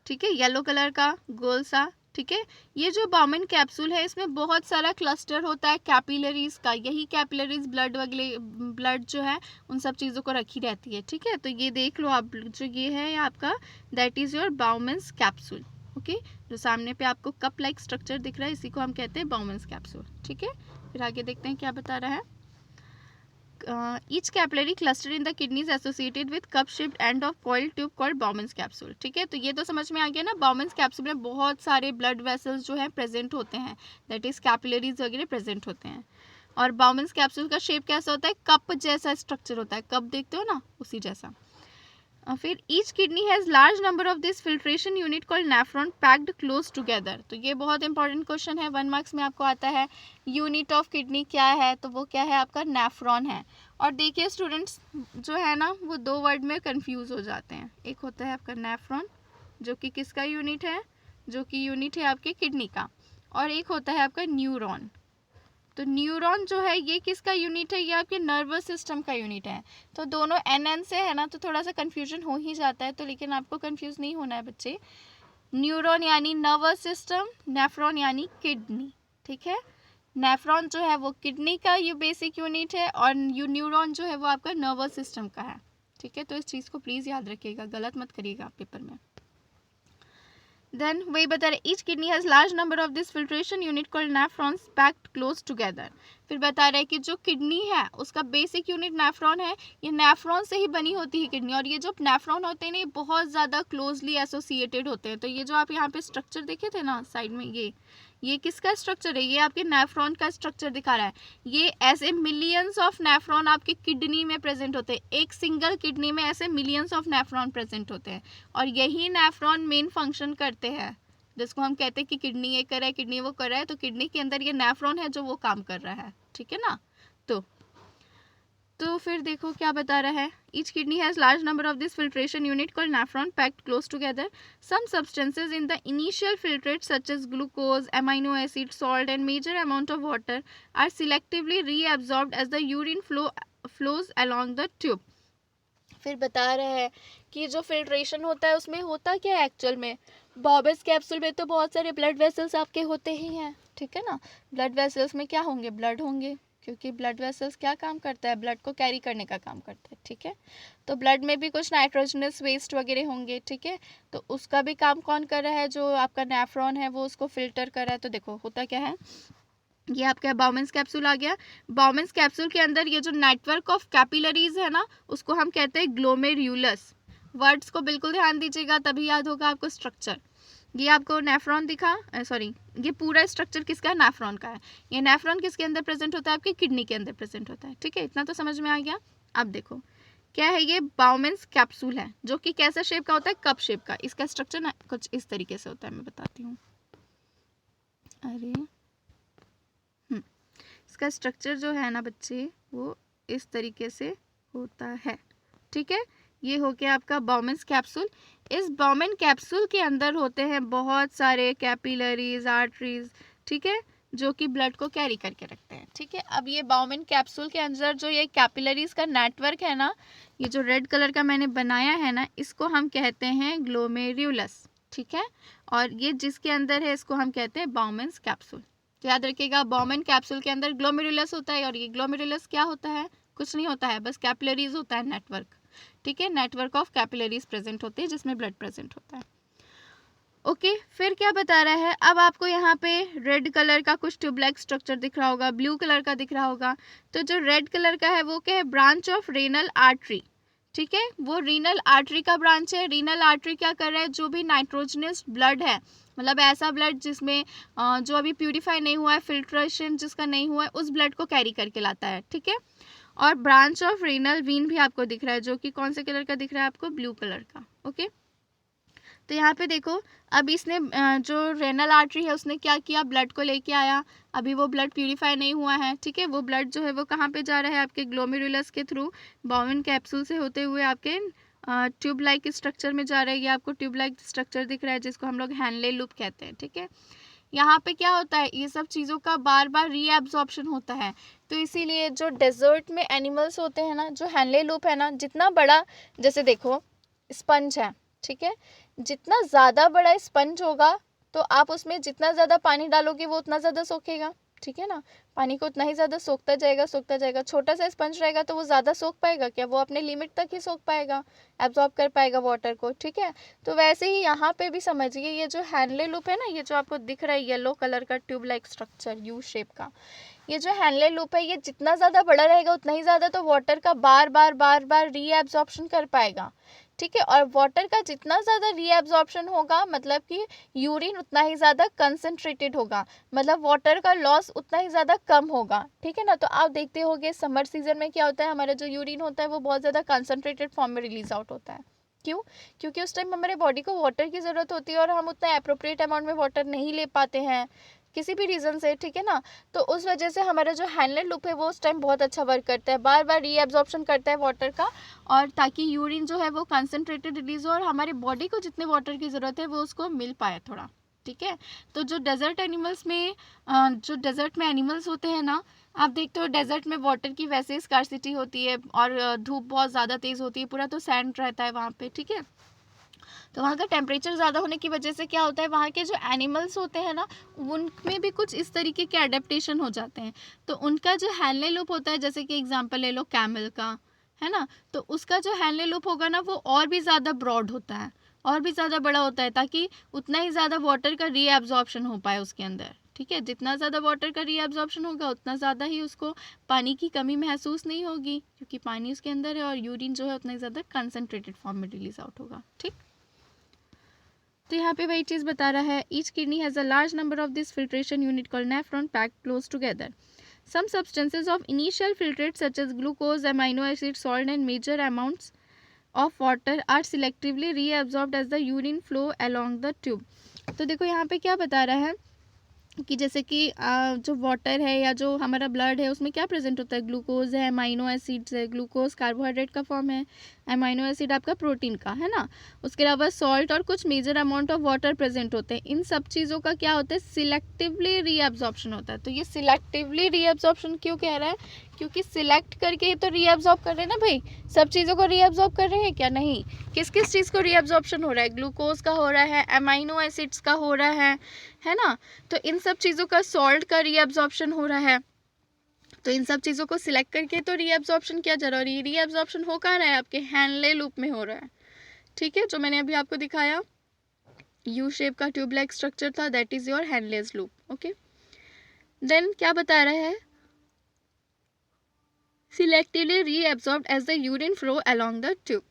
ठीक है, येलो कलर का गोल सा, ठीक है। ये जो बाउमेन कैप्सूल है इसमें बहुत सारा क्लस्टर होता है कैपिलरीज का, यही कैपिलरीज ब्लड वगैरह, ब्लड जो है उन सब चीज़ों को रखी रहती है, ठीक है। तो ये देख लो आप, जो ये है आपका, that is your Bowman's capsule, okay. जो सामने पे आपको कप लाइक स्ट्रक्चर दिख रहा है इसी को हम कहते हैं बाउमेन्स कैप्सूल, ठीक है। फिर आगे देखते हैं क्या बता रहा है। each capillary cluster in the kidney is associated with cup shaped end of coiled tube called Bowman's capsule, ठीक है। तो ये तो समझ में आ गया ना, Bowman's capsule में बहुत सारे ब्लड वेसल्स जो है प्रेजेंट होते हैं, दैट इज कैपिलरीज वगैरह प्रेजेंट होते हैं। और Bowman's कैप्सूल का शेप कैसा होता है, कप जैसा स्ट्रक्चर होता है, कप देखते हो ना, उसी जैसा। फिर each kidney has large number of this filtration unit called nephron packed close together. तो ये बहुत इंपॉर्टेंट क्वेश्चन है, 1 मार्क्स में आपको आता है। यूनिट ऑफ किडनी क्या है, तो वो क्या है आपका, नेफ्रॉन है। और देखिए स्टूडेंट्स, जो है ना वो 2 वर्ड में कंफ्यूज हो जाते हैं। एक होता है आपका नेफ्रॉन जो कि किसका यूनिट है, जो कि यूनिट है आपके किडनी का, और एक होता है आपका न्यूरॉन। तो न्यूरॉन जो है ये किसका यूनिट है, ये आपके नर्वस सिस्टम का यूनिट है। तो दोनों एन से है ना, तो थोड़ा सा कन्फ्यूजन हो ही जाता है, तो लेकिन आपको कन्फ्यूज नहीं होना है बच्चे। न्यूरॉन यानी नर्वस सिस्टम, नेफ्रॉन यानी किडनी, ठीक है। नेफ्रॉन जो है वो किडनी का ये बेसिक यूनिट है, और न्यूरॉन जो है वो आपका नर्वस सिस्टम का है, ठीक है। तो इस चीज़ को प्लीज़ याद रखिएगा, गलत मत करिएगा पेपर में। देन वही बता रहे each kidney has large number of this filtration unit called nephrons packed close together. फिर बता रहे हैं कि जो किडनी है उसका बेसिक यूनिट नेफ्रॉन है, ये नेफ्रॉन से ही बनी होती है किडनी, और ये जो नेफ्रॉन होते हैं ना ये बहुत ज़्यादा क्लोजली एसोसिएटेड होते हैं। तो ये जो आप यहाँ पे स्ट्रक्चर देखे थे ना साइड में, ये किसका स्ट्रक्चर है, ये आपके नेफ्रॉन का स्ट्रक्चर दिखा रहा है। ये ऐसे मिलियंस ऑफ नेफ्रॉन आपके किडनी में प्रेजेंट होते हैं, एक सिंगल किडनी में ऐसे मिलियंस ऑफ नेफ्रॉन प्रेजेंट होते हैं, और यही नेफ्रॉन मेन फंक्शन करते हैं, जिसको हम कहते हैं कि किडनी ये कर रहा है, किडनी वो कर रहा है। तो किडनी के अंदर ये नेफ्रॉन है जो वो काम कर रहा है, ठीक है ना। तो फिर देखो क्या बता रहा है, each kidney has large number of this filtration unit called nephron packed close together. Some substances in the initial filtrate such as glucose, amino acid, salt and major amount of water are selectively reabsorbed as the urine flows along the tube. फिर बता रहा है कि जो filtration होता है उसमें होता क्या है एक्चुअल में, बॉबेस कैप्सूल में तो बहुत सारे ब्लड वेसल्स आपके होते ही हैं, ठीक है ना। ब्लड वेसल्स में क्या होंगे, ब्लड होंगे, क्योंकि ब्लड वेसल्स क्या काम करता है, ब्लड को कैरी करने का काम करता है, ठीक है। तो ब्लड में भी कुछ नाइट्रोजनस वेस्ट वगैरह होंगे, ठीक है। तो उसका भी काम कौन कर रहा है, जो आपका नेफ्रॉन है वो उसको फिल्टर कर रहा है। तो देखो होता क्या है, ये आपका बाउमेंस कैप्सूल आ गया। बाउमेंस कैप्सूल के अंदर ये जो नेटवर्क ऑफ कैपिलरीज है ना उसको हम कहते हैं ग्लोमेरुलस। वर्ड्स को बिल्कुल ध्यान दीजिएगा, तभी याद होगा आपको स्ट्रक्चर। ये आपको नेफ्रॉन दिखा, सॉरी, ये पूरा स्ट्रक्चर किसका है, नेफ्रॉन का है। ये नेफ्रॉन किसके अंदर प्रेजेंट होता है, आपकी किडनी के अंदर प्रेजेंट होता है, ठीक है। इतना तो समझ में आ गया। अब देखो क्या है, ये बाउमेंस कैप्सूल है जो कि कैसा शेप का होता है, कप शेप का। इसका स्ट्रक्चर ना कुछ इस तरीके से होता है, मैं बताती हूँ। अरे इसका स्ट्रक्चर जो है ना बच्चे वो इस तरीके से होता है, ठीक है। ये हो गया आपका बाउमेंस कैप्सूल। इस बाउमेन कैप्सूल के अंदर होते हैं बहुत सारे कैपिलरीज, आर्टरीज, ठीक है, जो कि ब्लड को कैरी करके रखते हैं, ठीक है। अब ये बाउमेन कैप्सूल के अंदर जो ये कैपिलरीज का नेटवर्क है ना, ये जो रेड कलर का मैंने बनाया है ना, इसको हम कहते हैं ग्लोमेरुलस, ठीक है, और ये जिसके अंदर है इसको हम कहते हैं बाउमेन्स कैप्सूल। तो याद रखिएगा, बाउमेन कैप्सूल के अंदर ग्लोमेरुलस होता है, और ये ग्लोमेरुलस क्या होता है, कुछ नहीं होता है, बस कैपिलरीज होता है, नेटवर्क। ठीक है, नेटवर्क ऑफ कैपिलरीज प्रेजेंट होते हैं जिसमें ब्लड प्रेजेंट होता है। ओके, फिर क्या बता रहा है, अब आपको यहाँ पे रेड कलर का कुछ ट्यूबलाइक स्ट्रक्चर दिख रहा होगा, ब्लू कलर का दिख रहा होगा। तो जो रेड कलर का है वो क्या है, ब्रांच ऑफ रीनल आर्टरी। ठीक है, वो रीनल आर्टरी का ब्रांच है। रीनल आर्टरी क्या कर रहा है, जो भी नाइट्रोजनस ब्लड है, मतलब ऐसा ब्लड जिसमें जो अभी प्यूरिफाई नहीं हुआ है, फिल्ट्रेशन जिसका नहीं हुआ है, उस ब्लड को कैरी करके लाता है। ठीक है, और ब्रांच ऑफ रीनल वीन भी आपको दिख रहा है, जो कि कौन से कलर का दिख रहा है आपको, ब्लू कलर का। ओके, तो यहाँ पे देखो, अब इसने जो रेनल आर्टरी है उसने क्या किया, ब्लड को लेके आया। अभी वो ब्लड प्यूरिफाई नहीं हुआ है। ठीक है, वो ब्लड जो है वो कहाँ पे जा रहा है, आपके ग्लोमेरुलस के थ्रू बाउमेन कैप्सूल से होते हुए आपके ट्यूब लाइक स्ट्रक्चर में जा रहा है। ये आपको ट्यूब लाइक स्ट्रक्चर दिख रहा है जिसको हम लोग हैनले लूप कहते हैं। ठीक है, यहाँ पे क्या होता है, ये सब चीज़ों का बार बार रीएब्जॉर्प्शन होता है। तो इसीलिए जो डेजर्ट में एनिमल्स होते हैं ना, जो हैनले लूप है ना, जितना बड़ा, जैसे देखो स्पंज है, ठीक है, जितना ज़्यादा बड़ा स्पंज होगा तो आप उसमें जितना ज़्यादा पानी डालोगे वो उतना ज़्यादा सोखेगा। ठीक है ना, पानी को उतना ही ज़्यादा सोखता जाएगा सोखता जाएगा। छोटा सा स्पंज रहेगा तो वो ज़्यादा सोख पाएगा क्या, वो अपने लिमिट तक ही सोख पाएगा, एब्जॉर्ब कर पाएगा वाटर को। ठीक है, तो वैसे ही यहाँ पे भी समझिए, ये जो हैनले लूप है ना, ये जो आपको दिख रहा है येलो कलर का tube like structure you shape का, ये जो हैनले लूप है, ये जितना ज़्यादा बड़ा रहेगा उतना ही ज़्यादा तो वाटर का बार बार रीएब्जॉर्प्शन कर पाएगा। ठीक है, और वाटर का जितना ज़्यादा रीएब्जॉर्प्शन होगा, मतलब कि यूरिन उतना ही ज़्यादा कंसंट्रेटेड होगा, मतलब वाटर का लॉस उतना ही ज़्यादा कम होगा। ठीक है ना, तो आप देखते होंगे समर सीजन में क्या होता है, हमारा जो यूरिन होता है वो बहुत ज़्यादा कंसंट्रेटेड फॉर्म में रिलीज आउट होता है। क्यों, क्योंकि उस टाइम हमारे बॉडी को वाटर की ज़रूरत होती है और हम उतना अप्रोप्रिएट अमाउंट में वाटर नहीं ले पाते हैं किसी भी रीज़न से। ठीक है ना, तो उस वजह से हमारा जो हैनले लूप है वो उस टाइम बहुत अच्छा वर्क करता है, बार बार रीएब्जॉर्प्शन करता है वाटर का, और ताकि यूरिन जो है वो कंसंट्रेटेड रिलीज हो और हमारी बॉडी को जितने वाटर की ज़रूरत है वो उसको मिल पाए थोड़ा। ठीक है, तो जो डेजर्ट एनिमल्स में जो डेजर्ट में एनिमल्स होते हैं ना, आप देखते हो डेजर्ट में वाटर की वैसे ही स्कार्सिटी होती है और धूप बहुत ज़्यादा तेज़ होती है, पूरा तो सैंड रहता है वहाँ पे। ठीक है, तो वहाँ का टेम्परेचर ज़्यादा होने की वजह से क्या होता है, वहाँ के जो एनिमल्स होते हैं ना, उनमें भी कुछ इस तरीके के एडेप्टेशन हो जाते हैं। तो उनका जो हैनले लूप होता है, जैसे कि एग्जांपल ले लो कैमल का, है ना, तो उसका जो हैनले लूप होगा ना वो और भी ज़्यादा ब्रॉड होता है, और भी ज़्यादा बड़ा होता है, ताकि उतना ही ज़्यादा वाटर का रीएब्जॉर्प्शन हो पाए उसके अंदर। ठीक है, जितना ज़्यादा वाटर का रीएब्जॉर्प्शन होगा उतना ज़्यादा ही उसको पानी की कमी महसूस नहीं होगी, क्योंकि पानी उसके अंदर है, और यूरिन जो है उतना ही ज़्यादा कंसनट्रेटेड फॉर्म में रिलीज आउट होगा। ठीक, तो यहाँ पे वही चीज़ बता रहा है, each kidney has a large number of this filtration unit called nephron packed close together. Some substances of initial filtrate such as glucose, amino acid, salt and major amounts of water are selectively reabsorbed as the urine flow along the tube. तो देखो यहाँ पे क्या बता रहा है कि जैसे कि जो वाटर है या जो हमारा ब्लड है उसमें क्या प्रेजेंट होता है, ग्लूकोज है, अमाइनो एसिड्स है, ग्लूकोज कार्बोहाइड्रेट का फॉर्म है, अमाइनो एसिड आपका प्रोटीन का है ना, उसके अलावा सॉल्ट और कुछ major amount of water present होते हैं। इन सब चीज़ों का क्या होता है, सिलेक्टिवली रीअब्जॉर्प्शन होता है। तो ये सिलेक्टिवली रीअब्जॉर्प्शन क्यों कह रहा है, क्योंकि सिलेक्ट करके ही तो रीअब्जॉर्ब कर रहे हैं ना भाई, सब चीज़ों को रीअब्जॉर्ब कर रहे हैं क्या, नहीं, किस किस चीज़ को रीअब्जॉर्प्शन हो रहा है, ग्लूकोज का हो रहा है, अमाइनो एसिड्स का हो रहा है ना, तो इन सब चीज़ों का, सॉल्ट का रीअब्जॉर्प्शन हो रहा है। तो इन सब चीज़ों को सिलेक्ट करके तो रीअब्जॉर्प्शन क्या जरूरी है, रीअब्जॉर्प्शन हो कहाँ रहा है, आपके हैनले लूप में हो रहा है। ठीक है, जो मैंने अभी आपको दिखाया यू शेप का ट्यूब लाइक स्ट्रक्चर था, that is your Henle's loop. Okay, then क्या बता रहा है, selectively reabsorbed as the urine flow along the tube.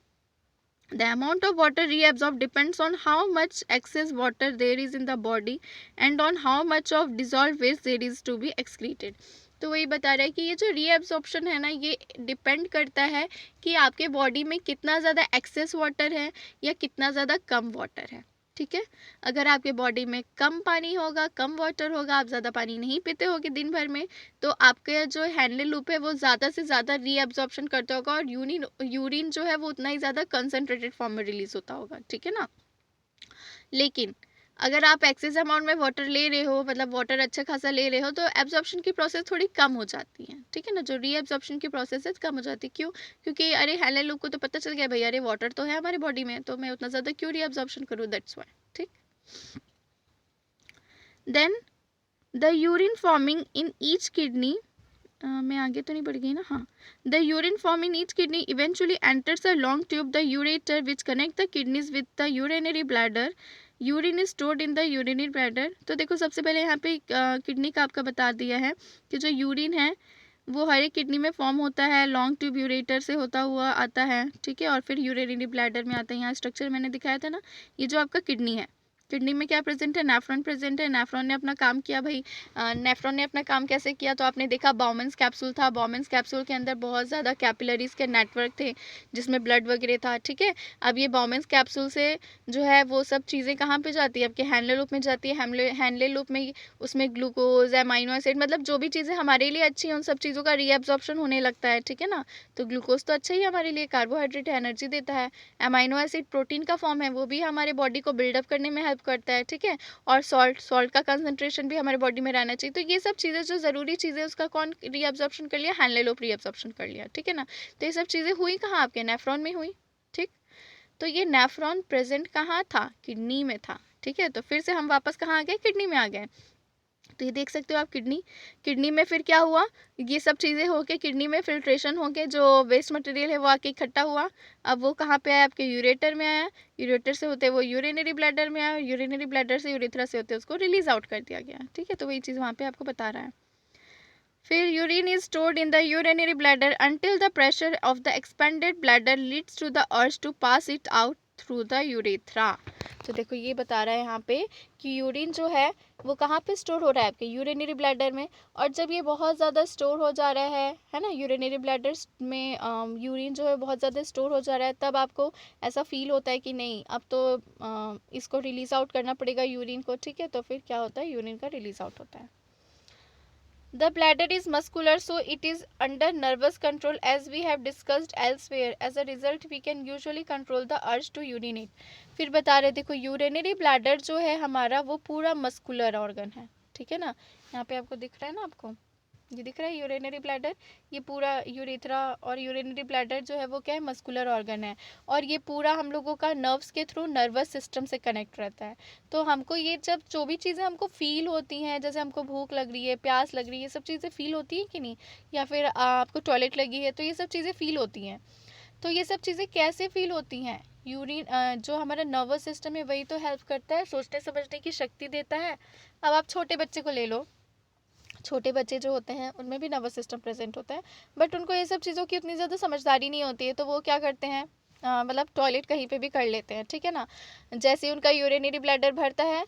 The amount of water reabsorbed depends on how much excess water there is in the body and on how much of dissolved waste there is to be excreted. तो वही बता रहा है कि ये जो reabsorption है ना, ये डिपेंड करता है कि आपके बॉडी में कितना ज़्यादा एक्सेस वाटर है या कितना ज़्यादा कम वाटर है। ठीक है, अगर आपके बॉडी में कम पानी होगा, कम वाटर होगा, आप ज़्यादा पानी नहीं पीते होगे दिन भर में, तो आपके जो हैनले लूप है वो ज़्यादा से ज़्यादा रीअब्जॉर्प्शन करता होगा और यूरिन जो है वो उतना ही ज़्यादा कंसनट्रेटेड फॉर्म में रिलीज होता होगा। ठीक है ना, लेकिन अगर आप एक्सेस अमाउंट में वाटर ले रहे हो, मतलब वाटर अच्छा खासा ले रहे हो, तो एब्जॉर्प्शन की प्रोसेस थोड़ी कम हो जाती है। ठीक है ना, जो रीएब्जॉर्प्शन की प्रोसेस है कम हो जाती है। क्यों, क्योंकि अरे हैनले लूप को तो पता चल गया भाई, अरे वाटर तो है हमारी बॉडी में, तो मैं उतना ज़्यादा क्यों रीएब्जॉर्प्शन करूँ, दैट्स व्हाई। ठीक। Then the urine forming in each kidney, मैं आगे तो नहीं बढ़ गई ना, हाँ। The urine form in each kidney eventually enters a long tube the ureter which connect the kidneys with the urinary bladder. Urine is stored in the urinary bladder. तो देखो सबसे पहले यहाँ पे किडनी का आपका बता दिया है कि जो यूरिन है वो हर एक किडनी में फॉर्म होता है, लॉन्ग ट्यूब यूरेटर से होता हुआ आता है, ठीक है, और फिर यूरिनरी ब्लैडर में आता है। यहाँ स्ट्रक्चर मैंने दिखाया था ना, ये जो आपका किडनी है, किडनी में क्या प्रेजेंट है, नेफ्रॉन प्रेजेंट है। नेफ्रॉन ने अपना काम किया भाई, नेफ्रॉन ने अपना काम कैसे किया, तो आपने देखा बाउमेंस कैप्सूल था, बाउमेंस कैप्सूल के अंदर बहुत ज़्यादा कैपिलरीज के नेटवर्क थे जिसमें ब्लड वगैरह था, ठीक है। अब ये बाउमेंस कैप्सूल से जो है वो सब चीज़ें कहाँ पे जाती है, आपके हैंडले लूप में जाती है। हैंडले लूप में उसमें ग्लूकोज, एमाइनो एसिड, मतलब जो भी चीज़ें हमारे लिए अच्छी हैं उन सब चीज़ों का रीएब्जॉर्प्शन होने लगता है, ठीक है ना। तो ग्लूकोज तो अच्छा ही हमारे लिए, कार्बोहाइड्रेट एनर्जी देता है। एमाइनो एसिड प्रोटीन का फॉर्म है, वो भी हमारे बॉडी को बिल्डअप करने में हेल्प करता है, ठीक है। और सॉल्ट का कंसंट्रेशन भी हमारे बॉडी में रहना चाहिए। तो ये सब चीज़ें जो ज़रूरी चीज़ें उसका कौन रीअब्जॉर्प्शन कर लिया, हैंडले लूप रीअब्जॉर्प्शन कर लिया, ठीक है ना। तो ये सब चीज़ें हुई कहाँ, आपके नेफ्रॉन में हुई, ठीक। तो ये नेफ्रॉन प्रेजेंट कहाँ था, किडनी में था, ठीक है। तो फिर से हम वापस कहाँ आ गए, किडनी में आ गए। तो ये देख सकते हो आप, किडनी में फिर क्या हुआ, ये सब चीज़ें होके किडनी में फिल्ट्रेशन होके जो वेस्ट मटेरियल है वो आके इकट्ठा हुआ। अब वो कहाँ पे आया, आपके यूरेटर में आया, यूरेटर से होते वो यूरिनरी ब्लैडर में आया, यूरिनरी ब्लैडर से यूरेथ्रा से होते उसको रिलीज आउट कर दिया गया, ठीक है। तो वही चीज़ वहाँ पे आपको बता रहा है। फिर urine is stored in the urinary bladder until the pressure of the expanded bladder leads to the urge to pass it out through the urethra. तो देखो ये बता रहा है यहाँ पे कि यूरिन जो है वो कहाँ पे स्टोर हो रहा है, आपके यूरिनरी ब्लैडर में। और जब ये बहुत ज़्यादा स्टोर हो जा रहा है ना, यूरिनरी ब्लैडर में यूरिन जो है बहुत ज़्यादा स्टोर हो जा रहा है, तब आपको ऐसा फील होता है कि नहीं अब तो इसको रिलीज़ आउट करना पड़ेगा यूरिन को, ठीक है। तो फिर क्या होता है, यूरिन का रिलीज़ आउट होता है। The bladder is muscular, so it is under nervous control as we have discussed elsewhere. As a result, we can usually control the urge to urinate. फिर बता रहे देखो यूरिनरी ब्लैडर जो है हमारा वो पूरा मस्कुलर ऑर्गन है, ठीक है ना। यहाँ पे आपको दिख रहा है ना, आपको ये दिख रहा है यूरिनरी ब्लैडर, ये पूरा यूरेथ्रा और यूरिनरी ब्लैडर जो है वो क्या है, मस्कुलर ऑर्गन है। और ये पूरा हम लोगों का नर्व्स के थ्रू नर्वस सिस्टम से कनेक्ट रहता है। तो हमको ये जब जो भी चीज़ें हमको फील होती हैं, जैसे हमको भूख लग रही है, प्यास लग रही है, ये सब चीज़ें फील होती हैं कि नहीं, या फिर आपको टॉयलेट लगी है, तो ये सब चीज़ें फील होती हैं। तो ये सब चीज़ें कैसे फील होती हैं, यूरिन जो हमारा नर्वस सिस्टम है वही तो हेल्प करता है, सोचने समझने की शक्ति देता है। अब आप छोटे बच्चे को ले लो, छोटे बच्चे जो होते हैं उनमें भी नर्वस सिस्टम प्रेजेंट होता है, बट उनको ये सब चीज़ों की उतनी ज़्यादा समझदारी नहीं होती है। तो वो क्या करते हैं, मतलब टॉयलेट कहीं पे भी कर लेते हैं, ठीक है ना। जैसे ही उनका यूरिनरी ब्लैडर भरता है,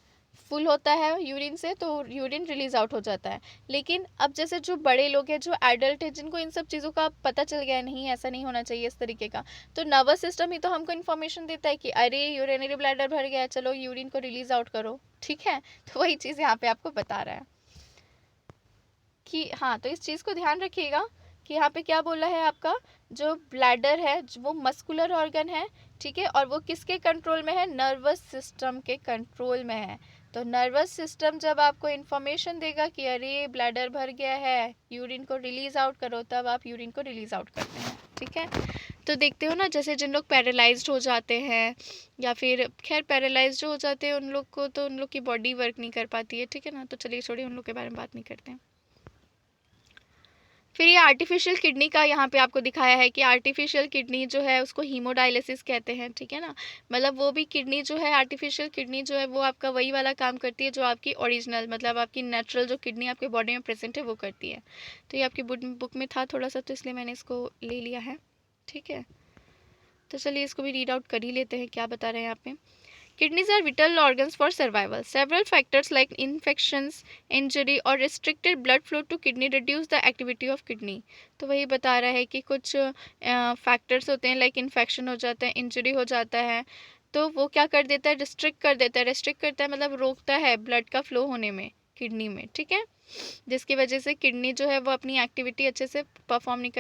फुल होता है यूरिन से, तो यूरिन रिलीज आउट हो जाता है। लेकिन अब जैसे जो बड़े लोग हैं, जो एडल्ट है, जिनको इन सब चीज़ों का पता चल गया है नहीं ऐसा नहीं होना चाहिए इस तरीके का, तो नर्वस सिस्टम ही तो हमको इन्फॉर्मेशन देता है कि अरे यूरिनरी ब्लैडर भर गया है, चलो यूरिन को रिलीज आउट करो, ठीक है। तो वही चीज़ यहाँ पे आपको बता रहा है कि हाँ, तो इस चीज़ को ध्यान रखिएगा कि यहाँ पे क्या बोला है, आपका जो ब्लैडर है वो मस्कुलर ऑर्गन है, ठीक है। और वो किसके कंट्रोल में है, नर्वस सिस्टम के कंट्रोल में है। तो नर्वस सिस्टम जब आपको इन्फॉर्मेशन देगा कि अरे ब्लैडर भर गया है, यूरिन को रिलीज आउट करो, तब आप यूरिन को रिलीज आउट करते हैं, ठीक है। तो देखते हो ना, जैसे जिन लोग पैरालाइज्ड हो जाते हैं, या फिर खैर पैरालाइज्ड हो जाते हैं उन लोग को, तो उन लोग की बॉडी वर्क नहीं कर पाती है, ठीक है ना। तो चलिए छोड़िए, उन लोग के बारे में बात नहीं करते हैं। फिर ये आर्टिफिशियल किडनी का यहाँ पे आपको दिखाया है कि आर्टिफिशियल किडनी जो है उसको हीमोडायलिसिस कहते हैं, ठीक है ना। मतलब वो भी किडनी जो है, आर्टिफिशियल किडनी जो है वो आपका वही वाला काम करती है जो आपकी ओरिजिनल, मतलब आपकी नेचुरल जो किडनी आपके बॉडी में प्रेजेंट है वो करती है। तो ये आपकी बुक में था थोड़ा सा, तो इसलिए मैंने इसको ले लिया है, ठीक है। तो चलिए इसको भी रीड आउट कर ही लेते हैं, क्या बता रहे हैं यहाँ पे। Kidneys are vital organs for survival. Several factors like infections, injury or restricted blood flow to kidney reduce the activity of kidney. तो वही बता रहा है कि कुछ फैक्टर्स होते हैं, लाइक इन्फेक्शन हो जाता है, इंजरी हो जाता है, तो वो क्या कर देता है, रिस्ट्रिक्ट कर देता है। रिस्ट्रिक्ट करता है मतलब रोकता है ब्लड का फ्लो होने में किडनी में, ठीक है। जिसकी वजह से किडनी जो है वो अपनी एक्टिविटी अच्छे से परफॉर्म नहीं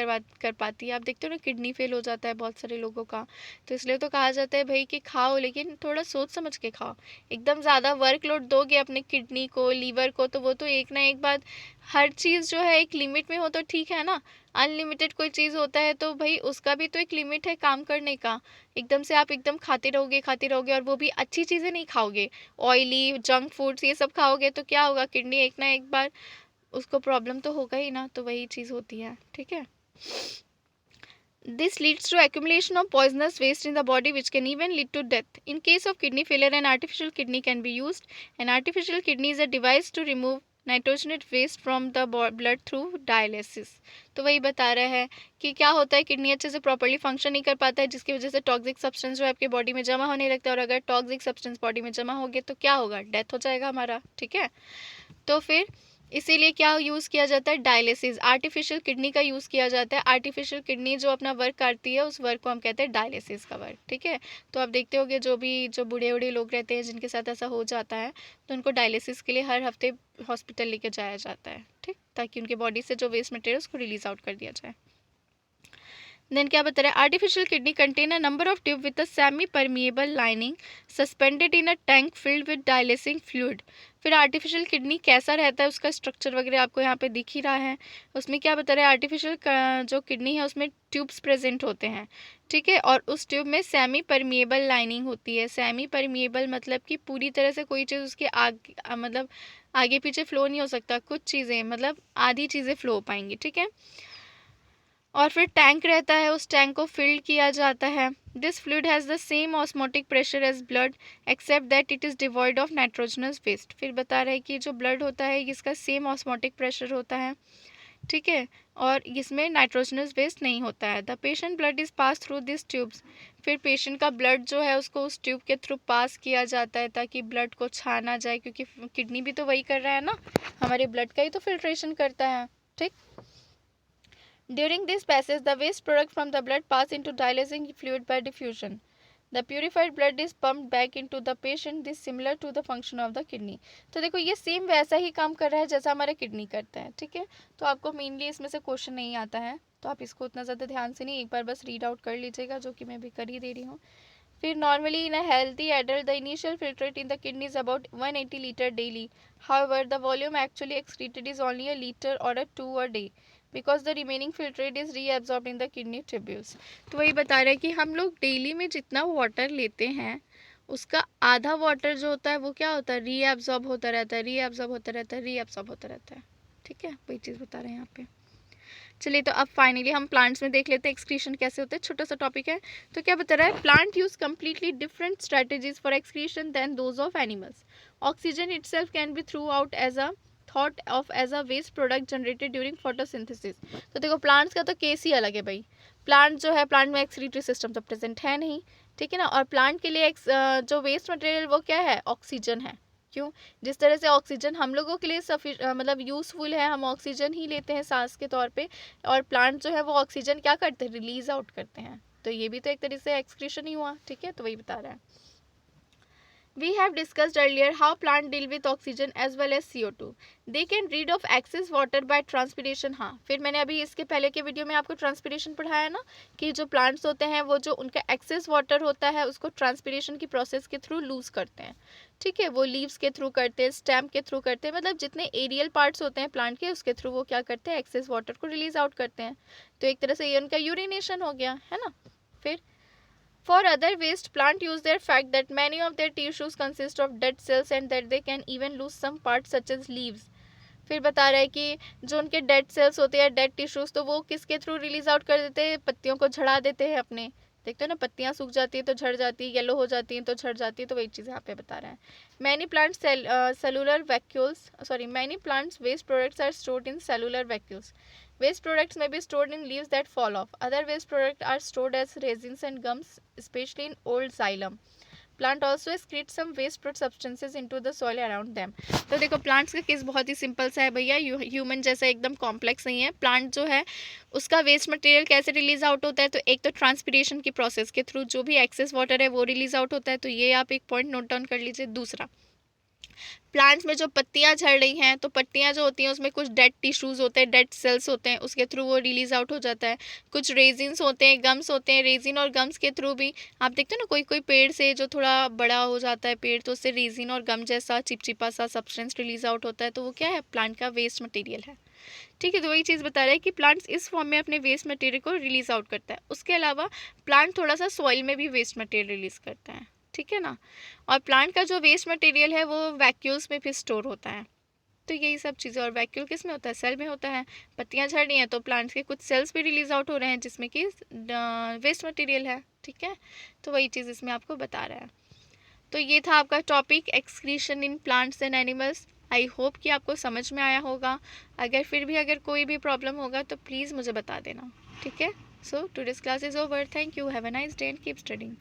कर पाती है। आप देखते हो ना, किडनी फेल हो जाता है बहुत सारे लोगों का। तो इसलिए तो कहा जाता है भाई कि खाओ, लेकिन थोड़ा सोच समझ के खाओ। एकदम ज़्यादा वर्कलोड दोगे अपने किडनी को, लीवर को, तो वो तो एक ना एक बार, हर चीज़ जो है एक लिमिट में हो तो ठीक है ना। अनलिमिटेड कोई चीज़ होता है तो भाई उसका भी तो एक लिमिट है काम करने का। एकदम से आप एकदम खाते रहोगे और वो भी अच्छी चीज़ें नहीं खाओगे, ऑयली जंक फूड्स ये सब खाओगे तो क्या होगा, किडनी एक ना एक बार उसको प्रॉब्लम तो होगा ही ना। तो वही चीज़ होती है, ठीक है। This leads to accumulation of poisonous waste in the body which can even lead to death. In case of kidney failure, an artificial kidney can be used. An artificial kidney is a device to remove nitrogenous waste from the blood through dialysis. तो वही बता रहा है कि क्या होता है, kidney अच्छे से प्रॉपर्ली फंक्शन नहीं कर पाता है, जिसकी वजह से टॉक्सिक सब्सटेंस जो है आपके बॉडी में जमा होने लगता है। और अगर टॉक्सिक सब्सटेंस बॉडी में जमा हो गए तो क्या होगा, डेथ हो जाएगा हमारा, ठीक है। तो फिर इसीलिए क्या यूज़ किया जाता है, डायलिसिस, आर्टिफिशियल किडनी का यूज़ किया जाता है। आर्टिफिशियल किडनी जो अपना वर्क करती है उस वर्क को हम कहते हैं डायलिसिस का वर्क, ठीक है। तो आप देखते होंगे जो बूढ़े लोग रहते हैं जिनके साथ ऐसा हो जाता है, तो उनको डायलिसिस के लिए हर हफ्ते हॉस्पिटल लेके जाया जाता है, ठीक, ताकि उनके बॉडी से जो वेस्ट मटेरियल उसको रिलीज आउट कर दिया जाए। देन क्या बता रहा है, artificial kidney contain a number of tube with a semi permeable lining suspended in a tank filled with dialysing fluid. फिर आर्टिफिशियल किडनी कैसा रहता है, उसका स्ट्रक्चर वगैरह आपको यहाँ पे दिख ही रहा है। उसमें क्या बता रहा है, आर्टिफिशियल जो किडनी है उसमें ट्यूब्स प्रेजेंट होते हैं, ठीक है। और उस ट्यूब में सेमी परमिएबल लाइनिंग होती है। सेमी परमिएबल मतलब कि पूरी तरह से कोई चीज़ उसके आगे मतलब आगे पीछे फ्लो नहीं हो सकता, कुछ चीज़ें मतलब आधी चीज़ें फ्लो हो पाएंगी, ठीक है। और फिर टैंक रहता है, उस टैंक को फिल्ड किया जाता है। This fluid has the same osmotic pressure as blood except that it is devoid of nitrogenous waste. फिर बता रहे हैं कि जो ब्लड होता है इसका सेम ऑस्मोटिक प्रेशर होता है, ठीक है, और इसमें नाइट्रोजनस वेस्ट नहीं होता है। The patient blood is pass through this tubes. फिर पेशेंट का ब्लड जो है उसको उस ट्यूब के थ्रू पास किया जाता है ताकि ब्लड को छाना जाए, क्योंकि किडनी भी तो वही कर रहा है ना, हमारे ब्लड का ही तो फिल्ट्रेशन करता है, ठीक। During this passage, the waste product from the blood pass into dialysing fluid by diffusion. The purified blood is pumped back into the patient. This similar to the function of the kidney. तो देखो ये same वैसा ही काम कर रहा है जैसा हमारा किडनी करता है, ठीक है। तो आपको मेनली इसमें से क्वेश्चन नहीं आता है, तो आप इसको उतना ज़्यादा ध्यान से नहीं, एक बार बस रीड आउट कर लीजिएगा, जो कि मैं भी कर ही दे रही हूँ। फिर normally in a healthy adult the initial filtrate in the kidney is about 180 litre daily. However, the volume actually excreted is only a liter or a 2 a day because the remaining filtrate is reabsorbed in the kidney tubules. तो वही बता रहे हैं कि हम लोग daily में जितना वाटर लेते हैं उसका आधा वाटर जो होता है वो क्या होता है, रीएब्जॉर्ब होता रहता है, रीएब्जॉर्ब होता रहता है, रीएब्जॉर्ब होता रहता है, ठीक है। वही चीज़ बता रहे हैं यहाँ पे। चलिए तो अब फाइनली हम प्लांट्स में देख लेते हैं एक्सक्रीशन कैसे होता है, छोटा सा टॉपिक है। तो क्या बता रहा है, plant use completely different strategies for excretion than those of animals. Oxygen itself can be through out as a thought of as a waste product generated during photosynthesis. तो देखो प्लांट्स का तो केस ही अलग है भाई। प्लांट जो है, plant में एक्सक्रीटरी सिस्टम तो प्रेजेंट है नहीं, ठीक है ना। और प्लांट के लिए जो वेस्ट मटेरियल वो क्या है, ऑक्सीजन है। क्यों, जिस तरह से ऑक्सीजन हम लोगों के लिए मतलब यूज़फुल है, हम ऑक्सीजन ही लेते हैं सांस के तौर पे, और प्लांट जो है वो ऑक्सीजन क्या करते हैं, रिलीज आउट करते हैं। तो ये भी तो एक तरीके से एक्सक्रीशन ही हुआ, ठीक है। तो वही बता रहा है। We have discussed earlier how plants deal with oxygen as well as CO2. They can rid of excess water by transpiration. हाँ, फिर मैंने अभी इसके पहले के वीडियो में आपको ट्रांसपिरेशन पढ़ाया ना, कि जो प्लांट्स होते हैं वो जो उनका एक्सेस वाटर होता है उसको ट्रांसपिरेशन की प्रोसेस के थ्रू लूज करते हैं, ठीक है। वो लीव्स के थ्रू करते हैं, स्टेम के थ्रू करते हैं, मतलब जितने एरियल पार्ट्स होते हैं प्लांट के उसके थ्रू वो क्या करते हैं, एक्सेस वाटर को रिलीज आउट करते हैं। तो एक तरह से ये उनका यूरिनेशन हो गया है ना। फिर for other waste, plant use their fact that many of their tissues consist of dead cells and that they can even lose some parts such as leaves. फिर बता रहा है कि जो उनके डेड सेल्स होते हैं, डेड टिश्यूज, तो वो किसके थ्रू रिलीज आउट कर देते हैं, पत्तियों को झड़ा देते हैं अपने। देखते हो ना, पत्तियां सूख जाती है तो झड़ जाती है, येलो हो जाती हैं तो झड़ जाती है। तो वही चीज़ यहाँ पे बता रहा है। Many plants cellular vacuoles many plants waste products are stored in cellular vacuoles. Waste products may be stored in leaves that fall off. Other waste products are stored as resins and gums, especially in old xylem. Plant also excrete some waste substances into the soil around them. तो देखो plants का case बहुत ही simple सा है भैया, human जैसा एकदम complex नहीं है। प्लांट जो है उसका वेस्ट मटेरियल कैसे रिलीज आउट होता है, तो एक तो ट्रांसपिरेशन की प्रोसेस के थ्रू जो भी एक्सेस वाटर है वो रिलीज आउट होता है। तो ये आप एक पॉइंट नोट डाउन कर लीजिए। दूसरा, प्लांट्स में जो पत्तियां झड़ रही हैं, तो पत्तियां जो होती हैं उसमें कुछ डेड टिश्यूज़ होते हैं, डेड सेल्स होते हैं, उसके थ्रू वो रिलीज आउट हो जाता है। कुछ रेजिन्स होते हैं, गम्स होते हैं, रेजिन और गम्स के थ्रू भी आप देखते हो ना, कोई कोई पेड़ से जो थोड़ा बड़ा हो जाता है पेड़, तो उससे रेजिन और गम जैसा चिपचिपा सा सब्सटेंस रिलीज आउट होता है, तो वो क्या है, प्लांट का वेस्ट मटेरियल है। ठीक है, तो वही चीज़ बता रहा है कि प्लांट्स इस फॉर्म में अपने वेस्ट मटेरियल को रिलीज आउट करता है। उसके अलावा प्लांट थोड़ा सा सॉइल में भी वेस्ट मटेरियल रिलीज करता है, ठीक है ना। और प्लांट का जो वेस्ट मटेरियल है वो वैक्यूल्स में फिर स्टोर होता है। तो यही सब चीज़ें। और वैक्यूल किस में होता है, सेल में होता है। पत्तियां झड़ रही हैं तो प्लांट्स के कुछ सेल्स भी रिलीज आउट हो रहे हैं जिसमें कि वेस्ट मटेरियल है, ठीक है। तो वही चीज़ इसमें आपको बता रहा है। तो ये था आपका topic excretion in plants and animals. I hope कि आपको समझ में आया होगा। अगर फिर भी अगर कोई भी प्रॉब्लम होगा तो प्लीज़ मुझे बता देना, ठीक है। So today's class is over. Thank you, have a nice day and keep studying.